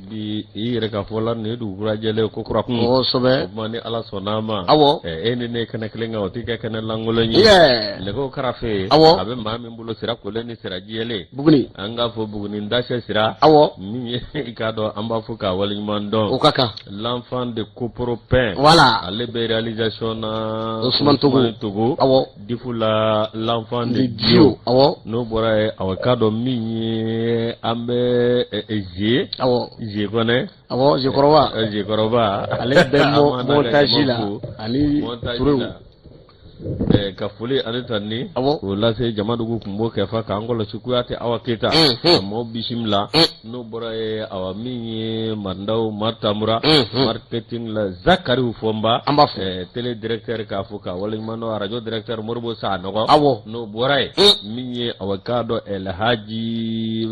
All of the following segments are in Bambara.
bi yere ka fola ne du kurajele ko kura o sobe mani ala sonama awo ne kana klenga o tika kana langolonyi ne ko karafe abe mami mbulo sira ko leni sira jele buguni anga fo buguni ndashe sira awo mi ikado amba fuka wali mandon o kaka l'enfant de Coporopin voilà ale be réalisation na Ousmane Togo awo difula l'enfant de Dio awo no bora awakado mi ambe ezie awo je kone awo je koroba ale be montage la ani turu ka foli ale tanni o lase jamadugu kumbo kefa ka angola sukuyate awa keta mo bisimla no bora awa mi mandaw martamura marketing la Zakari Fomba télé directeur ka fuka wala mano radio directeur Morbo Sa nogo no bora mi awakado El Haji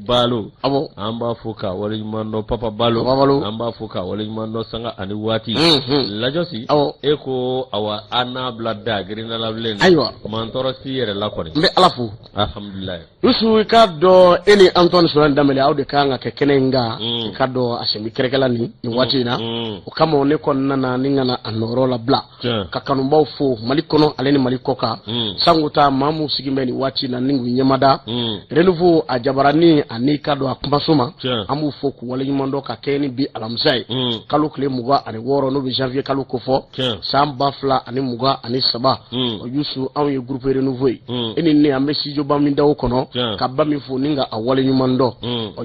Balo amba fuka wala mano Papa Balo amba fuka wala mano sanga ani wati lajosi eko awa anabla grina la blend aywa man toro si yere la ko be alafu alhamdulillah yusu ikado eni Antoine Solan Damele awde kanga ke kenenga ikado asemi kerekela ni wati na o kama one kon nana ningana anoro la bla kakanu baw fo malikono aleni malikoka sanguta mamu sigimeni wati na ningu nyemada renouveau a jabarani ani kado akumasuma amu fo ku wala nyimondo ka keni bi alamsai kalu kle muga ani woro no bi janvier kalu ko fo samba fla ani muga ani saba yusu awu ye groupe renouveau eni ne amesi jo baminda o kono ka bami fo ninga awale nyumando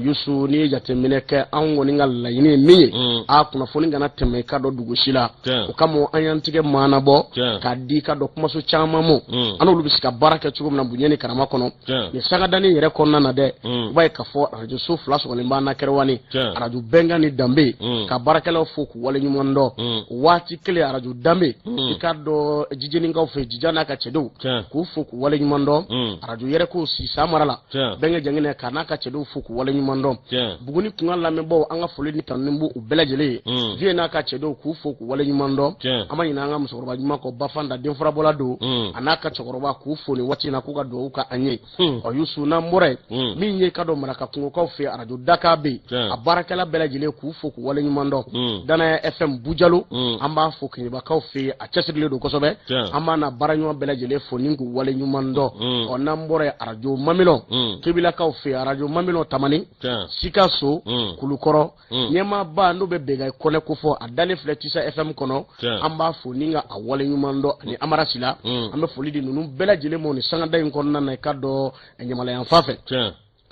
yusu ni jatemene ke anwo ninga layini mi a kuna fo ninga na teme ka do dugoshila o kamo anyantige mana bo ka di ka do kuma so chama mo anu lubisika baraka chugo na bunyeni karama kono ni saga dani yere konna na de bay ka fo radio so flash ko limba na kerwani radio benga ni dambe ka baraka la fo ku wale nyumando wati kele radio dambe ikado jijeni nga fe jijana ka chedo ku fo ku wale nyumando radio yere ko si samarala benga jangene kana ka chedo fo ku wale nyumando buguni kunga la membo anga foli ni kanimbu ubelajele vie na ka chedo ku fo ku wale nyumando amani na anga musoroba nyuma ko bafanda demfra bolado anaka chokoroba ku fo ni wati na ku ga do ka anye o yusu na mbore minye kado maraka kungo ko fe radio dakabe abarakala belajele ku fo ku wale nyumando dana FM bujalo amba fo kinba ka fe a chesidle do kosobe amba na baranyo belajele fo ningu wale nyumando o na mbore radio mamilo kibila ka fe radio mamilo tamani sikaso kulukoro nyema ba ndo be bega kone ko fo adale fletisa FM kono amba fo ninga a wale nyumando ni amarasila amba fo lidi nunu belajele mo ni sanga day kono na kado enyamala yan fafe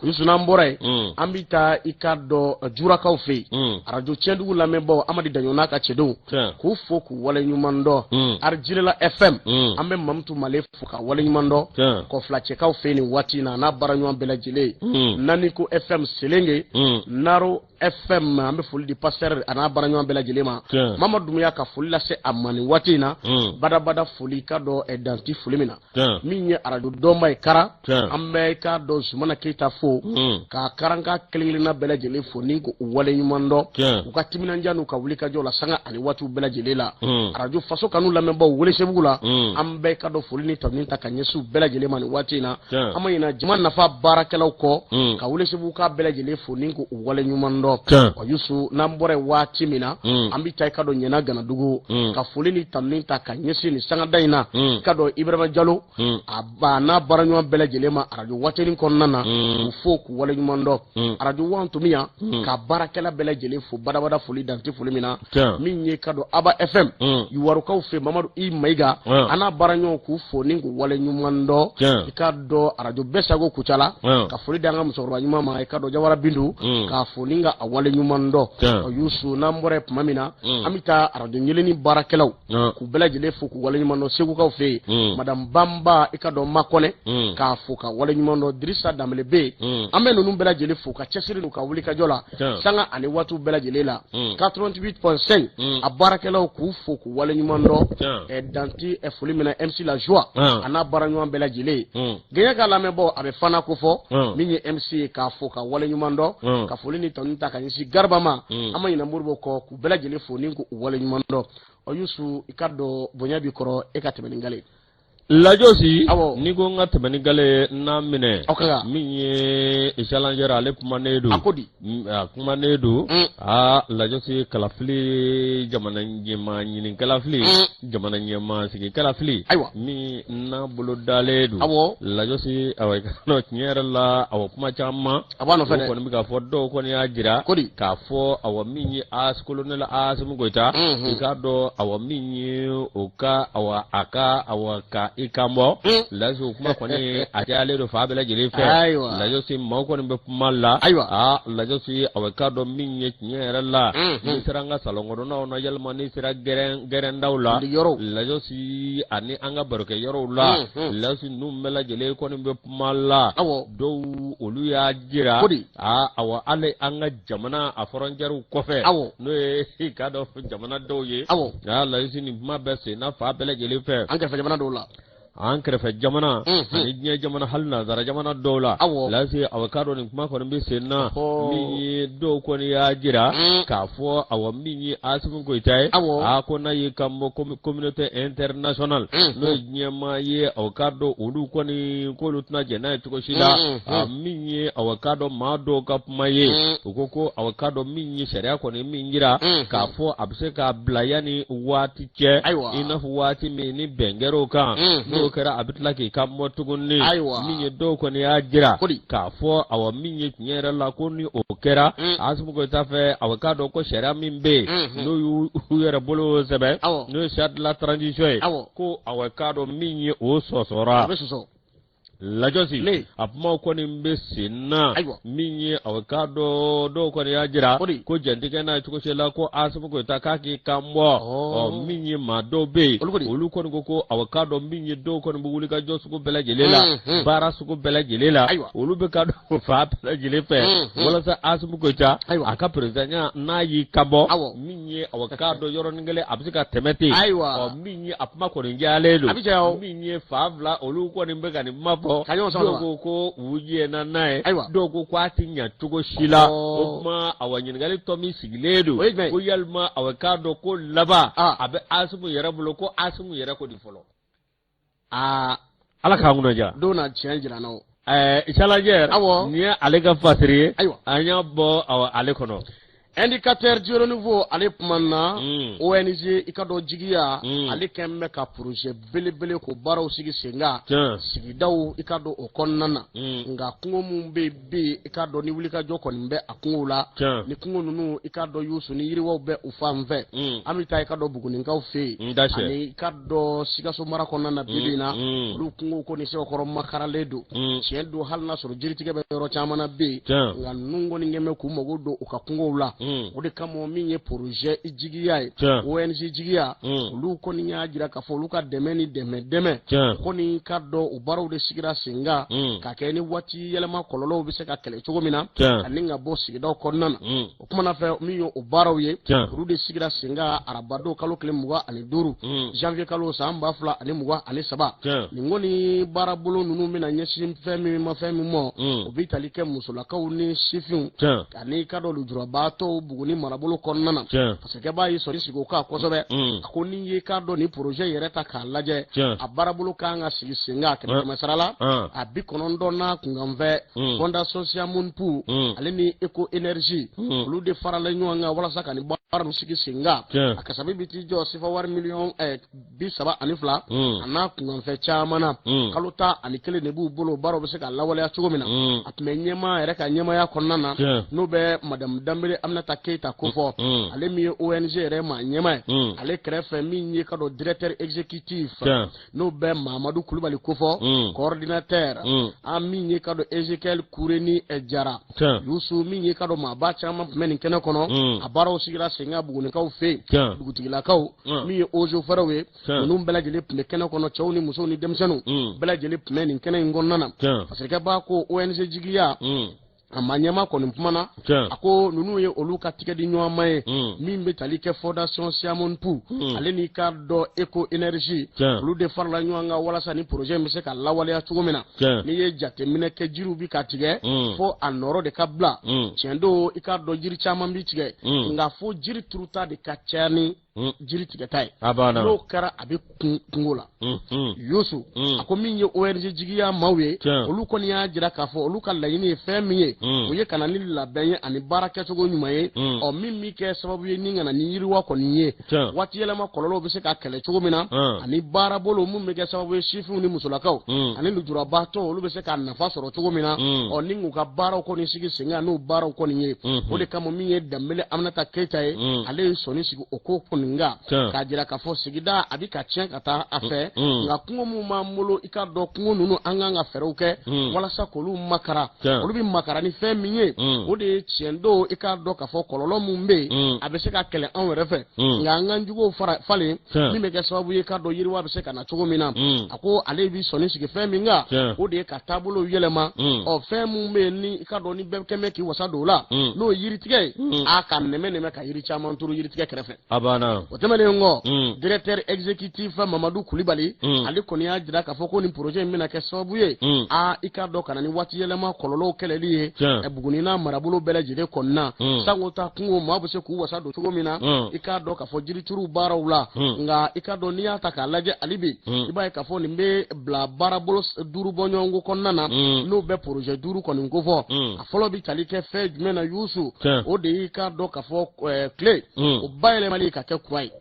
yusuna mbore ambita ikado jura kaufe radio chendu la membo amadi danyona ka chedo ku foku wala nyumando arjilela FM ambe mamtu malefu ka wala nyumando ko flache kaufe ni wati na baranyo ambela jile nani ku FM selenge naro FM ambe fuli di passer ana baranyo ambela jile mama dumya ka fuli la se amani wati na bada fuli kado edanti fuli mina minye radio domba ikara ambe kado sumana kita fo ka karanga kelina belajele fo ningo wale nyumando ukatimina njanu ka wulika jola sanga ani watu belajele la radio faso kanu la memba wule sebugula ambe kado folini taminta kanyesu belajele mani watina ama ina jiman nafa barakela ko ka wule sebuka belajele fo ningo wale nyumando wa yusu nambore watimina ambi tay kado nyena gana dugu ka folini taminta kanyesi ni sanga daina kado Ibrahima Diallo abana baranyo belajele ma radio watini konnana foku wala nyumando radio wantu miya ka barakela belajele fo badabada foli danti foli mina minye kado Aba FM yuwaru ka fe Mamadou I Maiga ana baranyo ku fo ningu wala nyumando ikado radio besago kuchala ka foli danga musoroba nyuma ma ikado Jawara Bindu ka fo ninga wala nyumando yusu nambore mamina amita radio nyeleni barakelaw ku belajele fo ku wala nyumando segu ka fe madam Bamba ikado Makone ka fo ka wala nyumando Drissa Damele be ambe nunu belajele fo ka chesiri nu ka wuli ka jola sanga ani watu belajele la 88.5 abarakelaw ku fo ku wala nyumando danti e foli mina MC La Joie ana baranyo belajele genya ka la mebo abe fana ko fo minye MC ka fo ka wala nyumando ka foli ni tonta ka nyisi garbama ama ina murbo ko ku belajele fo ninku wala nyumando o yusu ikado bonyabi koro e ka temeningale lajosi ni ko nga tɛmɛni gale na minɛ min ye challenger ale kumanedu kumanedu lajosi kalafili jamana ɲɛma ɲini kalafili jamana ɲɛma sigi kalafili min na bolo dale du lajosi awa kana tiɲɛ yɛrɛ la awa kuma caman kɔni bɛ ka fɔ dɔw kɔni y'a jira k'a fɔ awa min ye colonel Assimi Goïta i k'a dɔn awa min ye o ka awa a ka awa ka i kan bɔ lajosi o kuma kɔni a cayalen don fa bɛɛ lajɛlen fɛ lajosi maaw kɔni bɛ kuma la lajosi awa k'a dɔn min ye tiɲɛ yɛrɛ la n'i sera an ka salon kɔnɔnaw na yalima n'i sera gɛrɛndaw la lajosi ani an ka barokɛ yɔrɔw la lajosi ninnu bɛɛ lajɛlen kɔni bɛ kuma la dɔw olu y'a jira awa ale an ka jamana a frontières kɔfɛ n'o ye i k'a dɔn jamana dɔw ye lajosi nin kuma bɛ sen na fa bɛɛ lajɛlen fɛ an kɛrɛfɛ jamana dɔw la an kɛrɛfɛ jamana ani diɲɛ jamana hali nazara jamana dɔw la lase awa k'a dɔn nin kuma kɔni bɛ sen na min ye dɔw kɔni y'a jira k'a fɔ awa min ye Assimi Goïta ye ko n'a ye kan bɔ communauté internationale n'o ye diɲɛmaa ye awa k'a dɔn olu kɔni k'olu tɛna jɛn n'a ye cogo si la min ye awa k'a dɔn maa dɔw ka kuma ye u ko awa k'a dɔn min ye sariya kɔni min jira k'a fɔ a bɛ se k'a bila yanni waati cɛ i n'a fɔ waati min ni bɛn kɛr'o kan n'o kɛra a bɛ tila k'i kan bɔ tuguni min ye dɔw kɔni y'a jira k'a fɔ awa min ye tiɲɛ yɛrɛ la ko ni o kɛra Assimi Goïta fɛ awa k'a dɔn ko sariya min bɛ yen n'o y'u yɛrɛ bolo sɛbɛn n'o ye charte de la transition ye ko awa k'a dɔn min ye o sɔsɔra lajosi a kumaw kɔni bɛ sen na min ye awa k'a dɔn dɔw kɔni y'a jira ko jantigɛ n'a ye cogo si la ko Assimi Goïta k'a k'i kan bɔ min ye maa dɔw bɛ yen olu kɔni ko awa k'a dɔn min ye dɔw kɔni bɛ wuli ka jɔ sugu bɛɛ lajɛlen la baara sugu bɛɛ lajɛlen la olu bɛ ka dɔn fa bɛɛ lajɛlen fɛ walasa Assimi Goïta a ka président n'a y'i kan bɔ min ye awa k'a dɔn yɔrɔnin kelen a bɛ se ka tɛmɛ ten min ye a kuma kɔni diyalen don min ye fa fila olu kɔni bɛ ka nin kuma fɔ dɔw ko u jɛna n'a ye dɔw ko a ti ɲa cogo si la o kuma awa ɲininkali tɔ min sigilen don ko yalima awa k'a dɔn ko laban a bɛ Assimi yɛrɛ bolo ko Assimi yɛrɛ ko di fɔlɔ ala k'an kunnaja don na tiɲɛ jira na challenger nin ye ale ka fasiri ye an y'a bɔ ale kɔnɔ indicateur du renouveau ale kumana ONG i ka dɔn jigiya ale kɛn bɛ ka projet belebele ko baaraw sigi senga sigidaw i ka dɔn o kɔnɔna na nka kungo min bɛ i ka dɔn ni wuli ka jɔ kɔni bɛ a kungow la ni kungo ninnu i ka dɔn Yusu ni yiriwaw bɛ u fan fɛ an bɛ taa i ka dɔn Buguninkaw fɛ yen ani i ka dɔn Sikaso mara kɔnɔna na bibi in na olu kungo ko ni Sekɔrɔ makaralen don tiɲɛ don hali n'a sɔrɔ jiritigɛ bɛ yɔrɔ caman na bɛ yen nka ninnu kɔni kɛn bɛ k'u mago don u ka kungow la o de kama min ye projet jigiya ye ONG jigiya olu kɔni y'a jira k'a fɔ olu ka dɛmɛ ni dɛmɛ kɔni ka dɔn u baaraw de sigira senga ka kɛ ni waati yɛlɛma kɔlɔlɔw bɛ se ka kɛlɛ cogo min na ani ka bɔ sigidaw kɔnɔna na o kumana fɛ min ye o baaraw ye olu de sigira senga arabadon kalo 25 janvier kalo san 2023 nin kɔni baarabolo ninnu bɛna ɲɛsin fɛn min ma o bɛ tali kɛ musolakaw ni sifinw ani ka dɔn lujurabaatɔw Buguni marabolo kɔnɔna na parce que b'a ye sɔrɔ sigi o kan kosɛbɛ a ko ni ye k'a dɔn ni projet yɛrɛ ta k'a lajɛ a baarabolo kan ka sigi senga kɛmɛ sara la a 90 kunkanfɛ fondation Siamun Pou ale ni Eco Energy olu de farala ɲɔgɔn kan walasa ka ni baara nu sigi senga a kasabi bi ti jɔ sifa wari miliyɔn 32 a n'a kunkanfɛ caman na kalo 11 de b'u bolo baaraw bɛ se ka lawaleya cogo min na a tun bɛ ɲɛmaa yɛrɛ ka ɲɛmaaya kɔnɔna na n'o bɛ madame Dambele Aminata Keita ko fɔ ale min ye ONG yɛrɛ maa ɲɛma ye ale kɛrɛfɛ min ye ka dɔn directeur exécutif n'o bɛ Mahamadu Kulubali ko fɔ coordinateur an min ye ka dɔn Ezekiel Kureni Jara Yusu min ye ka dɔn maaba caman tun bɛ nin kɛnɛ kɔnɔ a baaraw sigira senga Bugunikaw fɛ yen dugutigilakaw min ye ozo fɛrɛw ye ninnu bɛɛ lajɛlen tun bɛ kɛnɛ kɔnɔ cɛw ni musow ni denmisɛnninw bɛɛ lajɛlen tun bɛ nin kɛnɛ in kɔnɔna na parce que b'a ko ONG jigiya a ma ɲɛma kɔni kumana a ko ninnu ye olu ka tigɛ di ɲɔgɔnma ye min bɛ tali kɛ fondation Siamun Pou ale n'i ka dɔn Eco Energy olu de farala ɲɔgɔn kan walasa ni projet in bɛ se ka lawaleya cogo min na n'i ye jateminɛ kɛ jiriw bi ka tigɛ fo a nɔrɔ de ka bila tiɲɛ don i ka dɔn jiri caman bi tigɛ nka fo jiri turuta de ka caya ni jiri tigɛta ye abana n'o kɛra a bɛ kungo la Yusu a ko min ye ONG jigiya maaw ye olu kɔni y'a jira k'a fɔ olu ka laɲini ye fɛn min ye o ye kana ni labɛn ye ani baara kɛcogo ɲuman ye min bɛ kɛ sababu ye ni kana ni yiriwa kɔni ye waati yɛlɛma kɔlɔlɔw bɛ se ka kɛlɛ cogo min na ani baara bolo mun bɛ kɛ sababu ye sifinw ni musolakaw ani lujurabaatɔ olu bɛ se ka nafa sɔrɔ cogo min na ni u ka baaraw kɔni sigi sen kan n'o baaraw kɔni ye o de kama min ye Danbele Aminata Keita ye ale ye sɔnni sigi o ko kɔni kan k'a jira k'a fɔ sigida a bɛ ka tiɲɛ ka taa a fɛ nka kungo mun b'an bolo i ka dɔn kungo ninnu an kan ka fɛɛrɛw kɛ walasa k'olu makara olu bɛ makara ni fɛn min ye o de ye tiɲɛ don i ka dɔn k'a fɔ kɔlɔlɔ mun bɛ yen a bɛ se ka kɛlɛ anw yɛrɛ fɛ nka an ka juguw falen min bɛ kɛ sababu ye i ka dɔn yiriwa bɛ se ka na cogo min na a ko ale bɛ sɔnni sigi fɛn min kan o de ye ka taabolo yɛlɛma fɛn mun bɛ yen ni i ka dɔn ni bɛɛ kɛmɛ k'i wasa don o la n'o ye yiritigɛ ye a ka nɛmɛ ka yiri caman turu yiritigɛ kɛrɛfɛ o tɛmɛnen kɔ directeur exécutif Mamadu Kulibali ale kɔni y'a jira k'a fɔ ko nin projet in bɛna kɛ sababu ye i ka dɔn ka na ni waati yɛlɛma kɔlɔlɔw kɛlɛli ye Buguni n'a marabolo bɛɛ lajɛlen kɔni na sango ta kungo maa bɛ se k'u wasa don cogo min na i ka dɔn k'a fɔ jirituru baaraw la nka i ka dɔn n'i y'a ta k'a lajɛ hali bi i b'a ye k'a fɔ nin bɛ bila baarabolo 5 bɔɲɔgɔnko kɔnɔna na n'o bɛ projet 5 kɔni ko fɔ a fɔlɔ bɛ tali kɛ fɛn jumɛn na Yusu o de y'i ka dɔn k'a fɔ tile o bayɛlɛmali ka kɛ kura ye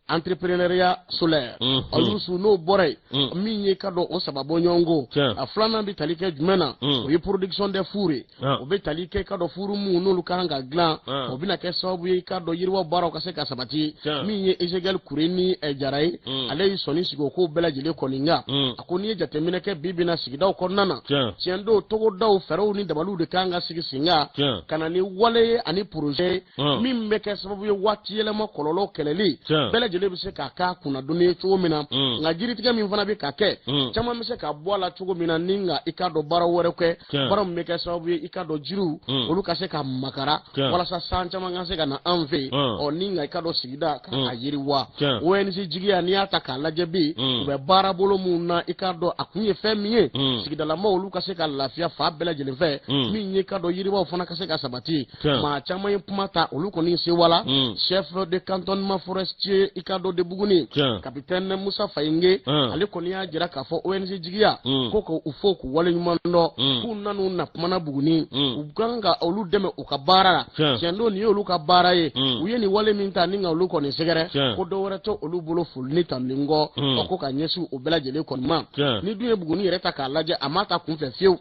entrepreneuriat solaire Yusu n'o bɔra yen min ye ka dɔn o 3 bɔɲɔgɔnko a filanan bɛ tali kɛ jumɛn na o ye production des fours ye o bɛ tali kɛ ka dɔn furu mun n'olu kan ka dilan o bɛna kɛ sababu ye ka dɔn yiriwa baaraw ka se ka sabati min ye Ezekiel Kureni Jara ye ale ye sɔnni sigi o ko bɛɛ lajɛlen kɔni kan a ko n'i ye jateminɛ kɛ bi na sigidaw kɔnɔna na tiɲɛ don togodaw fɛɛrɛw ni dabaliw de kan ka sigi sen kan ka na ni wale ye ani projet min bɛ kɛ sababu ye waati yɛlɛma kɔlɔlɔ kɛlɛli bɛɛ lajɛlen bɛ se ka k'a kunnadonni ye cogo min na nka jiritigɛ min fana bɛ ka kɛ caman bɛ se ka bɔ a la cogo min na ni nka i ka dɔn baara wɛrɛ kɛ baara min bɛ kɛ sababu ye i ka dɔn jiriw olu ka se ka makara walasa san caman ka se ka na an fɛ yen ni nka i ka dɔn sigida ka a yiriwa ONG jigiya n'i y'a ta k'a lajɛ bi u bɛ baara bolo mun na i ka dɔn a kun ye fɛn min ye sigidalamaw olu ka se ka lafiya fa bɛɛ lajɛlen fɛ min ye ka dɔn yiribaw fana ka se ka sabati maa caman ye kuma ta olu kɔni sewala chef de cantonnement forestier i ka dɔn de Buguni capitaine Musa Fayinge ale kɔni y'a jira k'a fɔ ONG jigiya ko k'u fo k'u wale ɲuman dɔn k'u nanu na kumana Buguni u kan ka olu dɛmɛ u ka baara la tiɲɛ don nin ye olu ka baara ye u ye nin wale min ta ni nka olu kɔni sɛgɛrɛ ko dɔ wɛrɛ tɛ olu bolo foli ni tanni kɔ ko ka ɲɛsin u bɛɛ lajɛlen kɔni ma ni dun ye Buguni yɛrɛ ta k'a lajɛ a ma ta kunfɛ fiyewu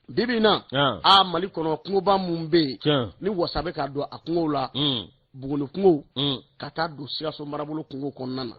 bibi na Mali kɔnɔ kungoba mun bɛ yen ni wasa bɛ ka don a kungo la Buguni kungo ka taa don Sikaso marabolo kungo kɔnɔna na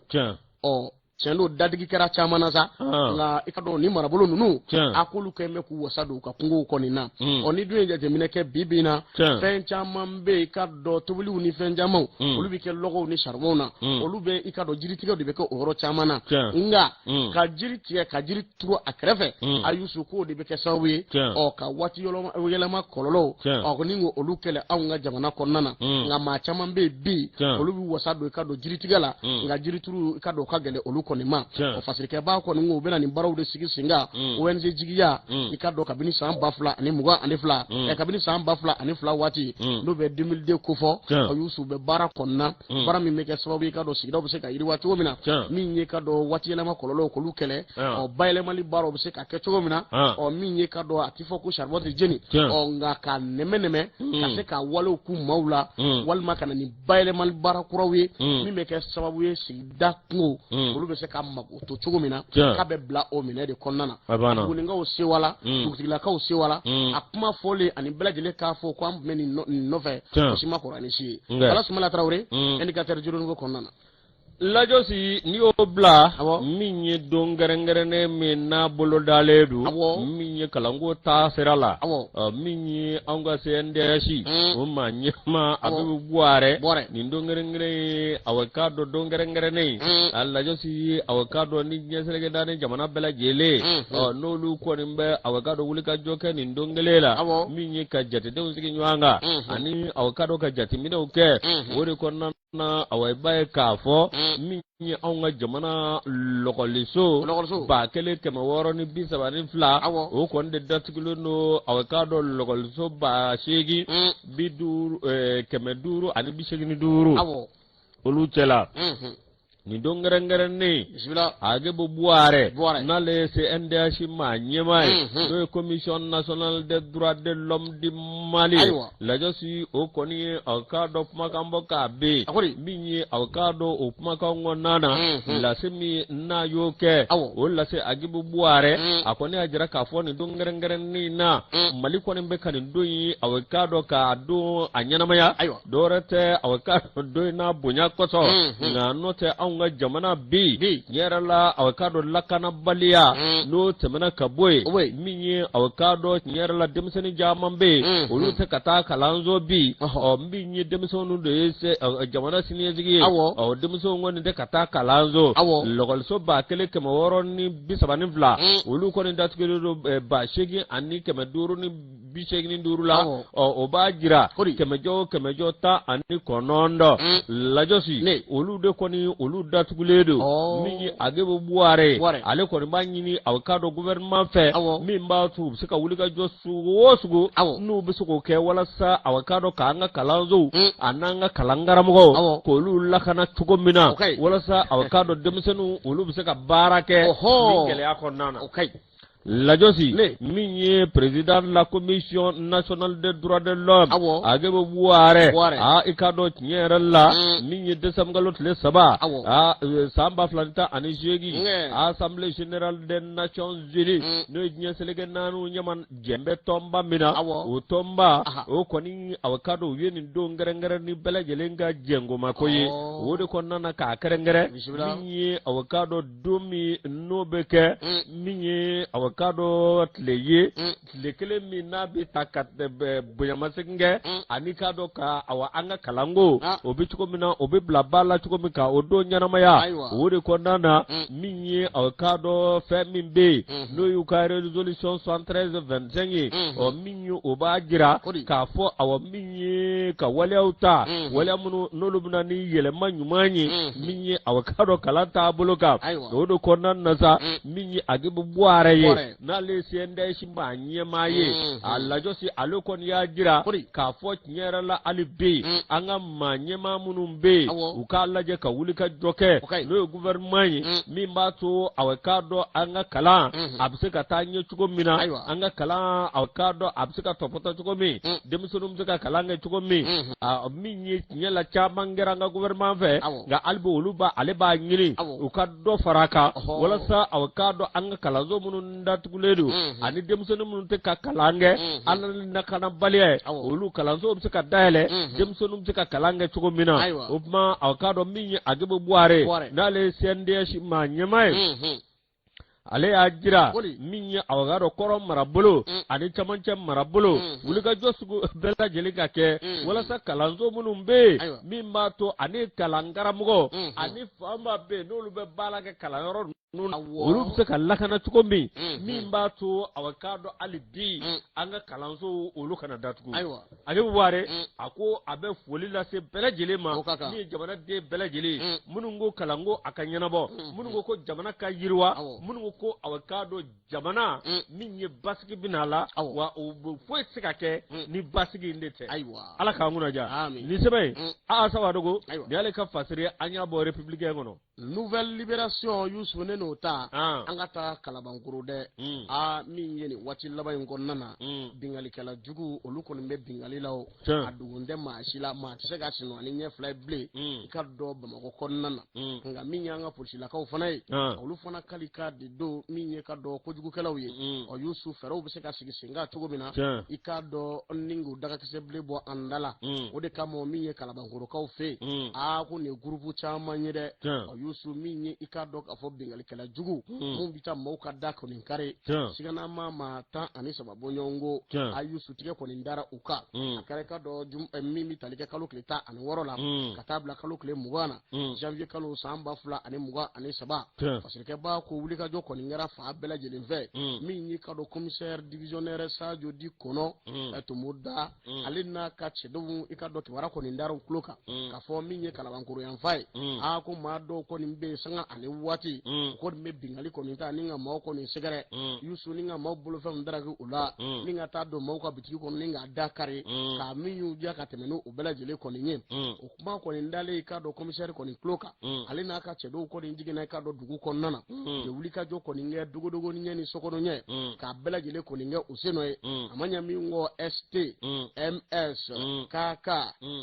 tiɲɛ don dadigi kɛra caman na sa nka i ka dɔn ni marabolo ninnu a k'olu kɛn bɛ k'u wasa don u ka kungow kɔni na ni dun ye jateminɛ kɛ bi na fɛn caman bɛ i ka dɔn tobiliw ni fɛn camanw olu bɛ kɛ lɔgɔw ni charbon na olu bɛ i ka dɔn jiritigɛw de bɛ kɛ o yɔrɔ caman na nka ka jiri tigɛ ka jiri turu a kɛrɛfɛ a Yusu k'o de bɛ kɛ sababu ye ka waati yɛlɛma kɔlɔlɔw ni olu kɛlɛ anw ka jamana kɔnɔna na nka maa caman bɛ bi olu bɛ wasa don i ka dɔn jiritigɛ la nka jiri turu i ka dɔn o ka gɛlɛn olu kɔni ma fasirikɛbaa kɔni ko u bɛna nin baaraw de sigi sen kan ONG jigiya i ka dɔn kabini san 2022 kabini san 2022 waati n'o bɛ 2002 kofɔ Yusu bɛ baara kɔnɔna baara min bɛ kɛ sababu i ka dɔn sigidaw bɛ se ka yiriwa cogo min na min ye ka dɔn waati yɛlɛma kɔlɔlɔw k'olu kɛlɛ bayɛlɛmali baaraw bɛ se ka kɛ cogo min na min ye ka dɔn a ti fɔ ko charbon de jeni nka ka nɛmɛ ka se ka walew k'u maaw la walima ka na ni bayɛlɛmali baara kuraw ye min bɛ kɛ sababu ye sigida kungo olu bɛ se ka mago to cogo min na k'a bɛ bila o minɛ de kɔnɔna na Bugunikaw sewala dugutigilakaw sewala a kuma fɔlen ani bɛɛ lajɛlen k'a fɔ ko an tun bɛ nin nɔfɛ o si ma kɔrɔ ni si ye Bala Sumala Tarawele indicateur jurudonko kɔnɔna na Lajosi n'i y'o bila min ye don gɛrɛngɛrɛnnen min n'a bolo dalen don min ye kalanko taa sira la min ye anw ka CNDS o maa ɲɛma a bɛ Buwarɛ nin don gɛrɛngɛrɛn ye aw k'a dɔn don gɛrɛngɛrɛnnen a Lajosi ye aw k'a dɔn ni ɲɛsɛrɛgɛ da ni jamana bɛɛ lajɛlen n'olu kɔni bɛ aw k'a dɔn wuli ka jɔ kɛ nin don kelen la min ye ka jatedenw sigi ɲɔgɔn kan ani aw k'a dɔn ka jateminɛw kɛ o de kɔnɔna na aw ba ye k'a fɔ min ye anw ka jamana lɔgɔliso 1632 o kɔni de datugulen don aw k'a dɔn lɔgɔliso 8,500 585 olu cɛla ni don gɛrɛngɛrɛn ne age bu buare na le CNDH ma nyema do commission nationale des droits de l'homme du Mali la josi o koni avocado kuma kambo ka be minyi avocado o kuma kango nana la semi na yoke o la se age bu buare akoni ajira ka fo ni don gɛrɛngɛrɛn ni na Mali koni be kan do yi avocado ka do anyanamaya dorete avocado do na bunya koso na note nga jamana bi nyerala avocado lakana balia no temena kaboy minye avocado nyerala demseni jamambe olu te kata kalanzo bi o minye demsonu de se jamana siniyegi o demso ngoni de kata kalanzo logol so ba kele kema woroni bisabani vla olu ko ni datkelo ba shegi ani kema duru ni bishegi ni duru la o ba jira kemejo ta ani konondo lajosi olu de koni olu datuguledo minyi agebo buare ale ko ba nyini avocado gouvernement fe min ba tu sika wulika josu wosugo nu bisuko ke wala sa avocado ka anga kalanzo ananga kalangaramo ko lu lakana tugomina wala sa avocado demsenu olu bisika barake min gele akonnana la josi minye président de la commission nationale des droits de l'homme agebo buare ikado nyerala minye desamgalot le saba samba flanta ani jegi assemblée générale des nations unies no nya selege nanu nyaman jembe tomba mina o tomba o koni avocado yeni do ngere ni belejelenga jengo makoye wode konnana ka kerengere minye avocado domi nobeke minye avocado tleye tlekele mina bi takat buyamasenge anikado ka awa anga kalango obi chuko mina obi blabala chuko mika odo nyanamaya wode konnana minye avocado fe mimbe no yuka resolution 7325 o minye obagira ka fo awa minye ka waliauta waliamunu nolubna ni yele manyumanyi minye avocado kalanta boloka odo konnana sa minye agibu buare ye na le siende shimba nyema ye alajosi alokon ya jira ka fo nyera la alibi anga manyema munumbe ukalaje ka wulika joke no gouvernement mi mbato avocado anga kala abseka tanye chugo mina anga kala avocado abseka topota chugo mi demisonum zeka kala nga chugo mi minye nyela chamangera nga gouvernement fe nga albo uluba aleba nyini ukado faraka wala sa avocado anga kala zo munun ndatuguledu ani demsonu munun te kakalange alal nakana balie olu kalanzo mseka daele demsonu mseka kalange chugo mina upma avocado minye agebo buare nale CNDH ma nyemae ale ajira minye awagaro koro marabolo ani chamanche marabolo wulika josugo bela jelika ke wala sa kalanzo munumbe mimba to ani kalangara mugo ani famba be nolu be balake kalangaro olu se kalakana tukombi mimba to avocado alibi anga kalanzo olu kana datugo ale ware ako abe folila se bela jelema ni jamana de bela jele munungo kalango akanyanabo munungo ko jamana ka yirwa munungo ko avocado jamana minye basiki binala wa fo sikake ni basiki ndete ala ka nguna ja ni sebe sawa dogo de ale ka fasire anya bo républicain ngono nouvelle libération Youssou Nenota angata kalabankuru de minye ni wati laba ngonnana bingali kala jugu oluko mbe bingali lawo adugunde mashila ma tsega sino ani nye fly blé kaddo bamako konnana nga minya nga polisi la ka ufanai olu fana kalika de do minye kaddo ko jugu kala wiye o Youssou fero be seka sigi singa tugo mina ikaddo ningu daga kese blé bo andala ode kamo minye kalabankuru ka ufe ko ne groupe chama nyede o Youssou minye ikaddo ka fo bingali kala jugu mun bita mauka dako ni kare sigana mama ta ani sababu nyongo Youssou tige ko ni ndara uka akare ka do mimi talike kalo kleta ani worola katabla kalo kle mugana janvier kalo samba fula ani muga ani saba parce que ba ko wuli ka jo ko ni ngara fa bela jelen ve minyi ka do commissaire divisionnaire Sadio di kono to muda alina ka chedo ikado ki wara ko ni ndara ukloka ka fo minyi kala bankuru yan fai ko ma do kɔni bɛ sanga ani waati kɔni bɛ bingali kɔni ta ni ka maaw kɔni sɛgɛrɛ yusu ni ka maaw bolofɛnw daraki u la ni ka taa don maaw ka bitigi kɔnɔ ni ka da kari ka min y'u diya ka tɛmɛ n'u bɛɛ lajɛlen kɔni ye o kuma kɔni dalen i k'a dɔn komisɛri kɔni tulo kan ale n'a ka cɛdenw kɔni jiginna i k'a dɔn dugu kɔnɔna na u ye wulikajɔ kɔni kɛ dogodogoni ɲɛ ni sokɔnɔ ɲɛ k'a bɛɛ lajɛlen kɔni kɛ u sen nɔ ye a ma ɲɛ min kɔ ST MS KK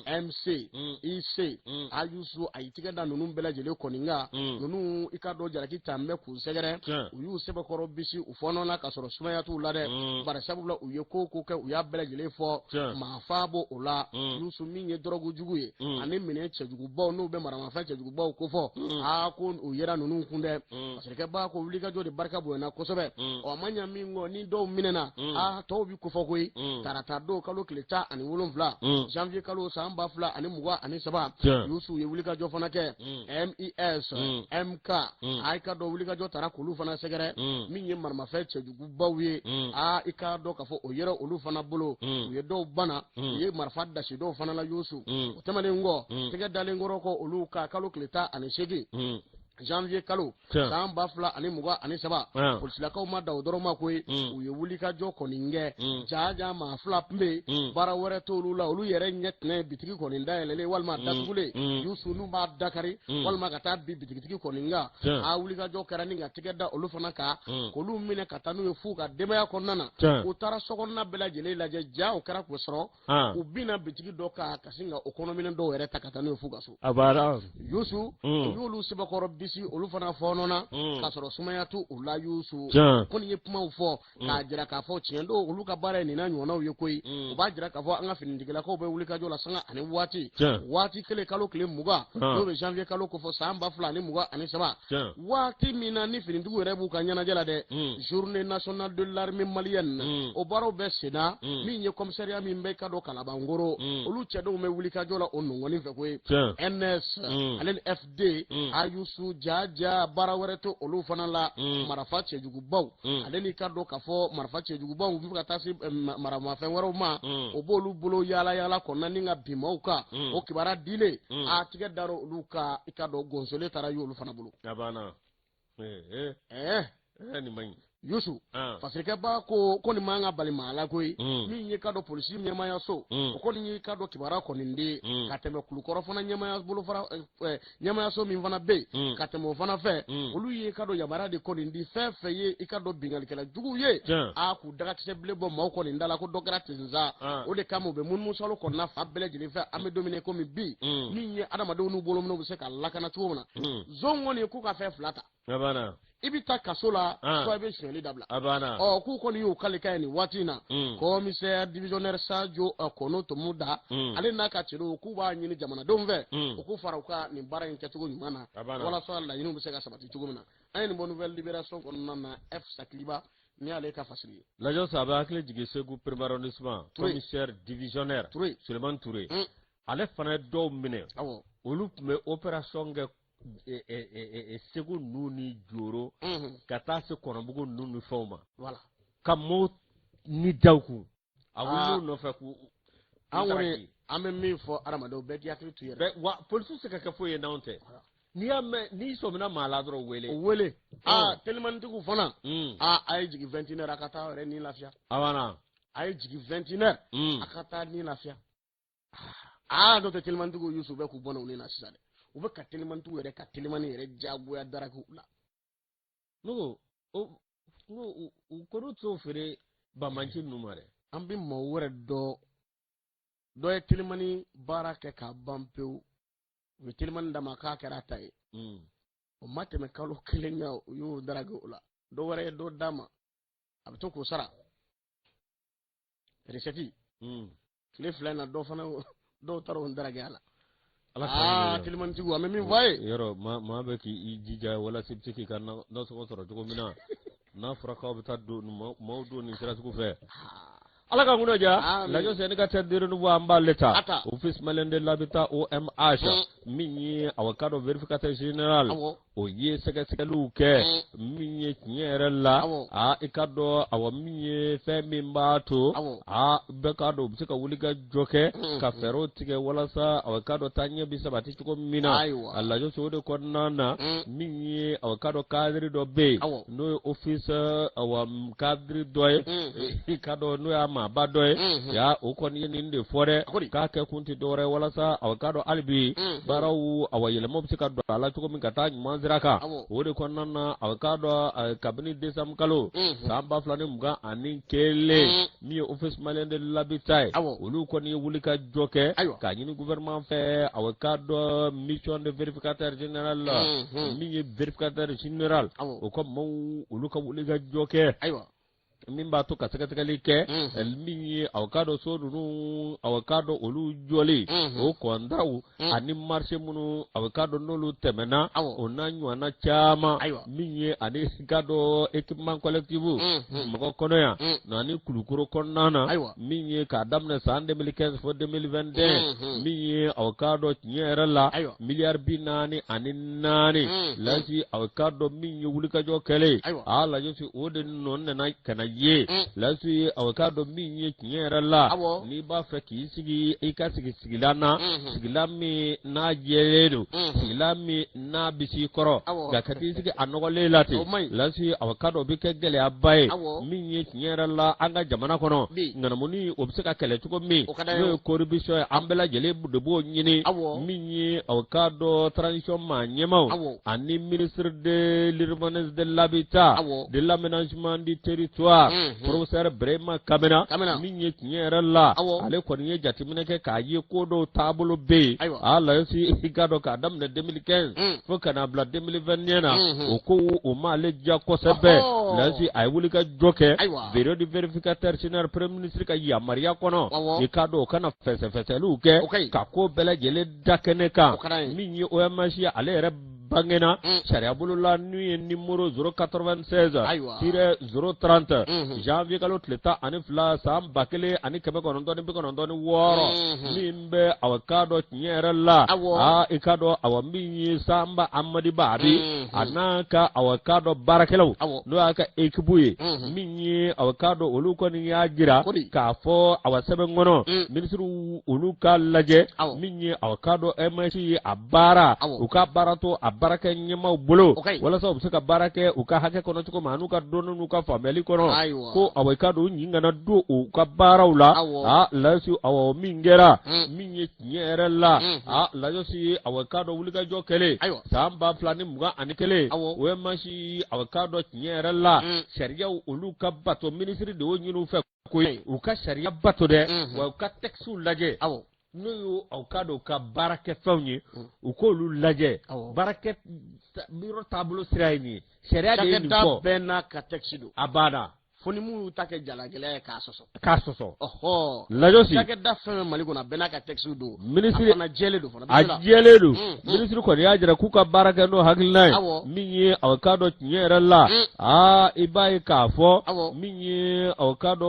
MC IC a yusu a yi tigɛ da ninnu bɛɛ lajɛlen kɔni kan ninnu i ka dɔn jalaki ta bɛ k'u sɛgɛrɛ u y'u sɛbɛkɔrɔ bisi u fɔnɔna ka sɔrɔ sumaya t'u la dɛ bari sabula u ye ko kɛ u y'a bɛɛ lajɛlen fɔ maa fa b'o o la yusu min ye dɔrɔgu jugu ye ani minɛ cɛjugubaw n'u bɛ maramafɛn cɛjugubaw ko fɔ ko u yera ninnu kun dɛ parce que b'a ko wulikajɔ de barika bonyana kosɛbɛ a ma ɲɛ min kɔ ni dɔw minɛna tɔw bi kofɔ koyi tarata don kalo tile 17 janvier kalo san 2023 yusu ye wulikajɔ fana kɛ MIS MK a ka dɔn wulikajɔ tara k'olu fana sɛgɛrɛ min ye maramafɛn cɛjugubaw ye i ka dɔn k'a fɔ o yɛrɛ olu fana bolo u ye dɔw bana u ye marifa dasi dɔw fana la yusu o tɛmɛnen kɔ tɛgɛ dalen kɔrɔ kɔ olu ka kalo tile 18 janvier kalo san 2023 polisilakaw ma da o dɔrɔn ma koyi u ye wulikajɔ kɔni kɛ jaja maa fila tun bɛ baara wɛrɛ t'olu la olu yɛrɛ ɲɛ tɛnɛ bitigi kɔni dayɛlɛlen walima datugulen yusu n'u b'a dakari walima ka taa bi bitigitigi kɔni kan a wulikajɔ kɛra ni ka tɛgɛ da olu fana kan k'olu minɛ ka taa n'u ye f'u ka denbaya kɔnɔna na u taara sokɔnɔna bɛɛ lajɛlen lajɛ ja o kɛra k'u sɔrɔ u bina bitigi dɔ kan ka sin ka o kɔnɔminɛ dɔw yɛrɛ ta ka taa n'u ye f'u ka so yusu u y'olu sɛbɛkɔrɔ olu fana fɔnɔna ka sɔrɔ sumaya tu u la yusu ko ni ye kumaw fɔ k'a jira k'a fɔ tiɲɛ don olu ka baara ye nin na ɲɔgɔnnaw ye koyi u b'a jira k'a fɔ an ka finitigilakaw bɛ wulikajɔ la sanga ani waati kelen kalo tile 20 n'o bɛ janvier kalo kofɔ san 2023 waati min na ni finitigiw yɛrɛ b'u ka ɲɛnajɛ la dɛ journée nationale de l'armée malienne o baaraw bɛ senna min ye commissariat min bɛ ka dɔn Kalabankoro olu cɛdenw bɛ wulikajɔ la o nɔgɔnin fɛ koyi NS ale ni FD a yusu ja baara wɛrɛ to olu fana la marifa cɛjugubaw ale ni ka dɔn k'a fɔ marifa cɛjugubaw u bɛ ka taa se maramafɛn wɛrɛw ma o b'olu bolo yaala kɔnɔna ni ka bimaw kan o kibaruya dilen a tigɛ dara olu ka i ka dɔn gonzole taara y'olu fana bolo ni man yusu fasirikɛba ko nin man ka bali maa la koyi min ye ka dɔn polisi ɲɛmaya so o kɔni ye ka dɔn kibaruya kɔni de ka tɛmɛ kulukɔrɔ fana ɲɛmaya bolofara ɲɛmaya so min fana bɛ yen ka tɛmɛ o fana fɛ olu ye ka dɔn yamaruya de kɔni di fɛn fɛn ye i ka dɔn bingalikɛla jugu ye k'u dagakisɛ bilen bɔ maaw kɔni da la ko dɔ kɛra tinsa o de kama u bɛ munumunu kɔnɔna fa bɛɛ lajɛlen fɛ an bɛ don min komi bi min ye adamadenw n'u bolo minɛ u bɛ se ka lakana cogo min na zon kɔni k'u ka fɛn fila ta i bɛ taa kaso la so i bɛ sonyali dabila k'u kɔni y'u kale ka ye nin waati in na commissaire divisionnaire Sadio Kono Tomuda ale n'a ka cɛw k'u b'a ɲini jamanadenw fɛ u k'u fara u ka nin baara in kɛcogo ɲuman na walasa laɲiniw bɛ se ka sabati cogo min na an ye nin bɔ nouvelle libération kɔnɔna na F Sakiliba ni ale ka fasiri ye lajɛ saba hakili jigin Segu premier arrondissement commissaire divisionnaire Suleiman Touré ale fana ye dɔw minɛ olu tun bɛ opération kɛ Segu ninnu ni Joro ka taa se Kɔnɔbugu ninnu ni fɛnw ma ka maaw ni daw kun a wuli nɔfɛ k'u an bɛ min fɔ adamadenw bɛɛ k'i hakili to i yɛrɛ wa polisiw se ka kɛ foyi ye n'anw tɛ n'i y'a mɛn n'i sɔmina maa la dɔrɔn wele telimanitigiw fana a ye jigin 21h a ka taa yɛrɛ ni lafiya a ye jigin 21h a ka taa ni lafiya n'o tɛ telimanitigiw Yusu bɛ k'u bɔ n'u ni na sisan dɛ u bɛ ka telimantigiw yɛrɛ ka telimani yɛrɛ jagoya daraki u la u kɔni t'o feere bamanci ninnu ma dɛ an bɛ mɔgɔ wɛrɛ dɔ ye telimani baara kɛ k'a ban pewu u ye telimani d'a ma k'a kɛra a ta ye o ma tɛmɛ kalo 1 kan u y'o daraki u la dɔ wɛrɛ ye dɔ d'a ma a bɛ to k'o sara recette tile 2 in na dɔw taara o daraki a la telimantigiw an bɛ min fɔ a ye yɔrɔ maa bɛ k'i jija walasa i bɛ se k'i ka nasɔngɔ sɔrɔ cogo min na n'a fɔra k'aw bɛ taa maaw don nin sira sugu fɛ ala ka nguno ja lajo senegal teddiru nu amba leta office malende labita OMH minyi awakado verificateur général o ye sɛgɛsɛgɛliw kɛ min ye tiɲɛ yɛrɛ la ikado awa min ye fɛn min b'a to bɛɛ k'a dɔn u bɛ se ka wuli ka jɔ kɛ ka fɛɛrɛw tigɛ walasa awakado ta ɲɛ bi sabati cogo min na a lajɛ so de kɔnɔna na min ye awakado kadiri dɔ bɛ yen n'o ye office awa kadiri dɔ ye ikado n'o y'a maaba dɔ ye o kɔni ye nin de fɔ dɛ k'a kɛ kun tɛ dɔwɛrɛ walasa awakado hali bi baaraw awa yɛlɛmaw bɛ se ka don a la cogo min ka taa ɲuman sira kan o de kɔnɔna na awakado kabini décembre kalo san 2021 min ye office malien de l'habitat ye olu kɔni ye wuli ka jɔ kɛ k'a ɲini gouvernement fɛ awakado mission de vérificateur général min ye vérificateur général o ka maaw olu ka wuli ka jɔ kɛ min b'a to ka sɛgɛsɛgɛli kɛ min ye awakado so ninnu awakado olu jɔlen o kɔntraw ani marché minnu awakado n'olu tɛmɛna o n'a ɲɔgɔnna caman min ye ani gado équipement collectif mɔgɔ kɔnɔ yan ani kulukoro kɔnɔna na min ye k'a daminɛ san 2015 fo 2021 min ye awakado tiɲɛ yɛrɛ la miliyari 44 lasi awakado min ye wulikajɔ kɛlen a lajɛ si o de nɔ nana kana ye lasi awakado min ye tiɲɛ yɛrɛ la n'i b'a fɛ k'i sigi i ka sigi sigilan na sigilan min n'a jɛlen don sigilan min n'a bisi kɔrɔ nka ka t'i sigi a nɔgɔlen la ten lasi awakado bɛ kɛ gɛlɛyaba ye min ye tiɲɛ yɛrɛ la an ka jamana kɔnɔ ŋanamuni o bɛ se ka kɛlɛ cogo min n'o ye corruption ye an bɛɛ lajɛlen de b'o ɲini min ye awakado transition maa ɲɛmaw ani ministre de l'urbanisme de l'habitat de l'aménagement du territoire professeur Brema Kamena min ye tiɲɛ yɛrɛ la ale kɔni ye jateminɛ kɛ k'a ye ko dɔw taabolo bɛ yen a lasi i ka dɔn k'a daminɛ 2015 fo ka n'a bila 2021 na o ko o m'ale diya kosɛbɛ lasi a ye wuli ka jɔ kɛ bureau de vérificateur général premier ministre ka yamaruya kɔnɔ i ka dɔn o kana fɛsɛfɛsɛliw kɛ ka ko bɛɛ lajɛlen da kɛnɛ kan min ye OMH ale yɛrɛ bangena sariya bolo la n'u ye numéro 096-030 janvier kalo tile 12 san 1996 min bɛ awakado tiɲɛ yɛrɛ la i ka dɔn awa min ye Samba Amadi Baabi a n'a ka awakado baarakɛlaw n'o y'a ka équipe ye min ye awakado olu kɔni y'a jira k'a fɔ awa sɛbɛn kɔnɔ ministre olu ka lajɛ min ye awakado MH ye a baara u ka baara to a barakɛ ɲɛmaw bolo walasa u bɛ se ka baara kɛ u ka hakɛ kɔnɔ cogo min n'u ka dɔnni n'u ka faamuyali kɔnɔ ko awa i ka don u ɲin kana don u ka baaraw la lasi awa min kɛra min ye tiɲɛ yɛrɛ la lajɔsi awa i ka dɔn wulikajɔ kɛlen san 2021 o ye masi awa i ka dɔn tiɲɛ yɛrɛ la sariyaw olu ka bato minisiri de y'o ɲini u fɛ ko u ka sariya bato dɛ wa u ka textiw lajɛ n'o ye awakado ka baarakɛfɛnw ye u k'olu lajɛ baarakɛ yɔrɔ taabolo sira ye nin ye sariya de ye nin fɔ bɛɛ n'a ka texte don a banna fo ni minnu ta kɛ jalagɛlɛya ye k'a sɔsɔ lajɔsi cakɛda fɛn Mali kɔnɔ bɛɛ n'a ka texte don minisiri fana jɛlen don a jɛlen don minisiri kɔni y'a jira k'u ka baara kɛ n'o hakilina ye min ye awakado tiɲɛ yɛrɛ la i b'a ye k'a fɔ min ye awakado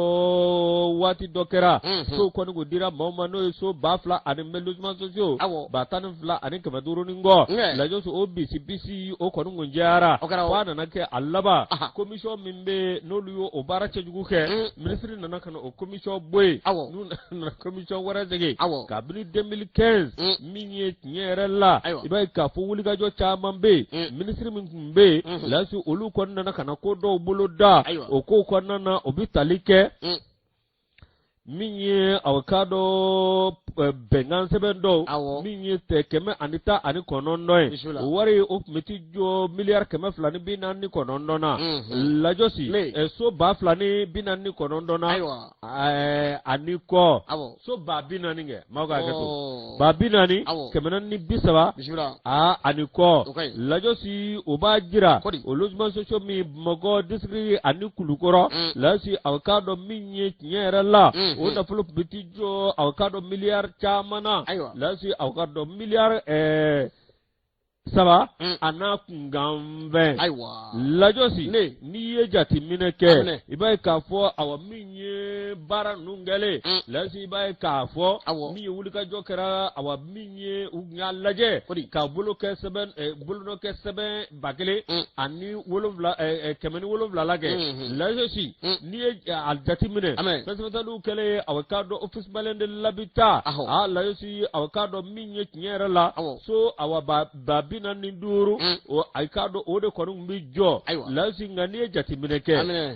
waati dɔ kɛra so kɔni ko dira maaw ma n'o ye so 2000 ani logements sociaux 102 ani 500 ni kɔ lajɔsi o bisi o kɔni kun jɛyara fo a nana kɛ a laban commission min bɛ n'olu y'o o baara cɛjugu kɛ ministre nana ka na o commission bɔ yen n'u nana commission wɛrɛ sigi kabini 2015 min ye tiɲɛ yɛrɛ la i b'a ye k'a fɔ wulikajɔ caman bɛ yen ministre min tun bɛ yen lasi olu kɔni nana ka na ko dɔw bolo da o ko kɔnɔna na o bɛ tali kɛ min ye awakado bɛnkan sɛbɛn dɔw min ye 119 ye o wari o tun bɛ ti jɔ miliyari 249 na lajɔsi so 2,049 na ani kɔ so 40,000 kɛ maaw ka hakɛ to 40,000 130 ani kɔ lajɔsi o b'a jira o logement sociaux min Bamakɔ district ani Kulukɔrɔ lasi awakado min ye tiɲɛ yɛrɛ la o nafolo tun bɛ ti jɔ awakado miliyari caman na lasi awakado miliyari saba ana kunganfɛn lajosi n'i ye jateminɛ kɛ i b'a ye k'a fɔ awa min ye baara ninnu kɛlen lasi i b'a ye k'a fɔ min ye wulikajɔ kɛra awa min ye u y'a lajɛ k'a bolo kɛ sɛbɛn bolonɔ kɛ sɛbɛn 1000 ani 7,700 la kɛ lajosi n'i ye a jateminɛ fɛnsɛbɛtaliw kɛlen awa k'a dɔn office malien de l'habitat lajosi awa k'a dɔn min ye tiɲɛ yɛrɛ la so awa ba 45 o ay k'a dɔn o de kɔni bɛ jɔ lajosi nka n'i ye jateminɛ kɛ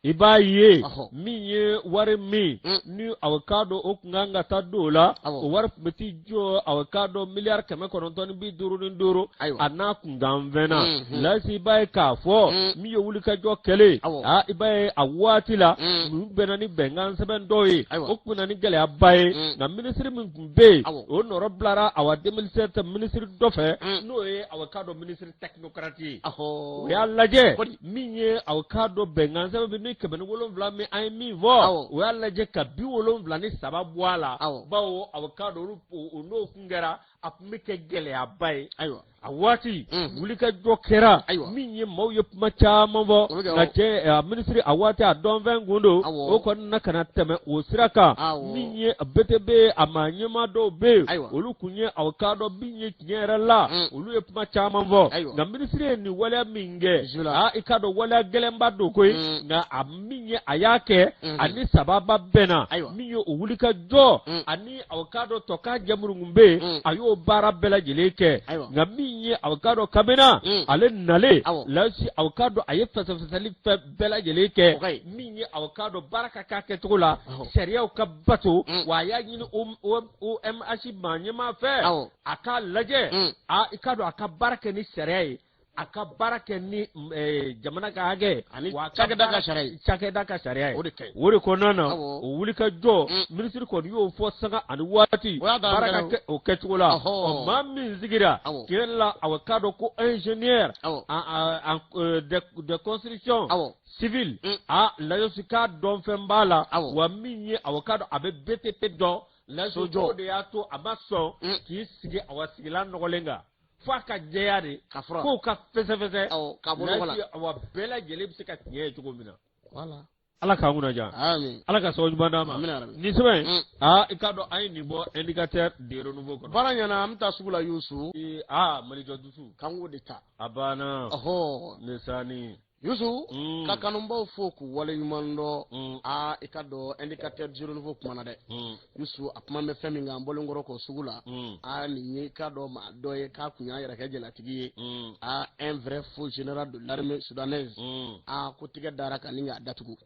i b'a ye min ye wari min ni aw k'a dɔn o kun kan ka taa don o la o wari tun bɛ t'i jɔ aw k'a dɔn miliyari 955 a n'a kunkanfɛnna lajosi i b'a ye k'a fɔ min ye wulikajɔ kɛlen i b'a ye a waati la u bɛnna ni bɛnkan sɛbɛn dɔw ye o tun na ni gɛlɛyaba ye nka minisiri min tun bɛ yen o nɔrɔ bilara awa 2007 minisiri dɔ fɛ n'o ye aw k'a dɔn minisiri technocrate ye o y'a lajɛ min ye aw k'a dɔn bɛnkan sɛbɛn bɛ 7,7 min an ye min fɔ o y'a lajɛ ka 73 bɔ a la bawo aw k'a dɔn o n'o kun kɛra a tun bɛ kɛ gɛlɛyaba ye a waati wulikajɔ kɛra min ye maaw ye kuma caman fɔ nka cɛ minisiri a waati a dɔnfɛn kun don o kɔni na kana tɛmɛ o sira kan min ye BTB a maa ɲɛmaa dɔw bɛ yen olu kun ye aw k'a dɔn min ye tiɲɛ yɛrɛ la olu ye kuma caman fɔ nka minisiri ye nin waleya min kɛ i k'a dɔn waleya gɛlɛnba don koyi nka a min ye a y'a kɛ ani sababa bɛnna min ye o wulikajɔ ani aw k'a dɔn tɔ k'a jɛmuru kun bɛ yen a y'o baara bɛɛ lajɛlen kɛ nka min ye aw k'a dɔn kabina ale nalen lajosi aw k'a dɔn a ye fɛsɛfɛsɛli fɛn bɛɛ lajɛlen kɛ min ye aw k'a dɔn baara ka k'a kɛcogo la sariyaw ka bato wa a y'a ɲini OMH maa ɲɛmaa fɛ a k'a lajɛ i k'a dɔn a ka baara kɛ ni sariya ye a ka baara kɛ ni jamana ka hakɛ ani cakɛda ka sariya ye o de kɔnɔna na o wulikajɔ minisiri kɔni y'o fɔ sanga ani waati baara ka kɛ o kɛcogo la maa min sigira tiɲɛ la aw k'a dɔn ko ingénieur de construction civile lajosi k'a dɔn fɛn b'a la wa min ye aw k'a dɔn a bɛ BTP dɔn lajosi o de y'a to a ma sɔn k'i sigi aw sigilan nɔgɔlen kan f'a ka jɛya de k'o ka fɛsɛfɛsɛ lajosi aw bɛɛ lajɛlen bɛ se ka tiɲɛ ye cogo min na ala k'an kunna diya ala ka sabali ɲuman d'an ma nin sɛbɛn i k'a dɔn an ye nin bɔ indicateur de renouveau kɔnɔ baara ɲɛna an bɛ taa sugu la Yusu Malijɔ Dusu k'an k'o de ta a banna ne sani Yusu ka kanubaw fo k'u waleɲuman dɔn i ka dɔn indicateur de renouveau kuma na dɛ Yusu a kuma bɛ fɛn min kan an bɔlen kɔrɔ k'o sugu la nin ye i ka dɔn maa dɔ ye k'a kun y'a yɛrɛ kɛ jalatigi ye un vrai faux général de l'armée soudanaise ko tigɛ dara ka ni k'a datugu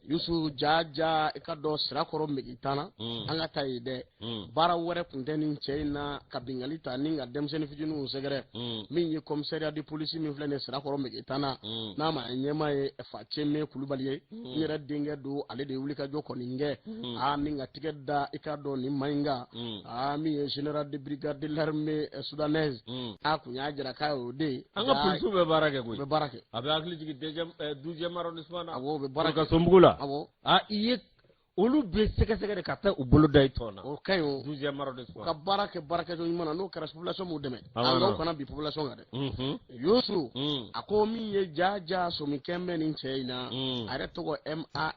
Yusu jaja i ka dɔn sirakɔrɔ Megitan an ka taa yen dɛ baara wɛrɛ tun tɛ nin cɛ in na ka bingali ta ni ka denmisɛnnin fitininw sɛgɛrɛ min ye commissariat de police min filɛ nin sirakɔrɔ Megitan n'a ma ɲɛmaa ye Faceme Kulubali ye n yɛrɛ denkɛ don ale de ye wulikajɔ kɔni kɛ ni ka tigɛ da i ka dɔn nin man kan min ye général de brigade de l'armée soudanaise kun y'a jira k'a y'o de ye an ka policiw bɛ baara kɛ koyi u bɛ baara kɛ a bɛ hakili jigin 12e arrondissement na u bɛ baara kɛ Sombugu la i ye olu bɛ sɛgɛsɛgɛ de ka taa u bolo da i tɔn na o ka ɲi o 12e arrondissement ka baara kɛ baarakɛjɔ ɲuman na n'o kɛra population m'u dɛmɛ n'o kana bi population kan dɛ Yusu a ko min ye jaja somikɛn bɛ nin cɛ in na a yɛrɛ tɔgɔ MAFA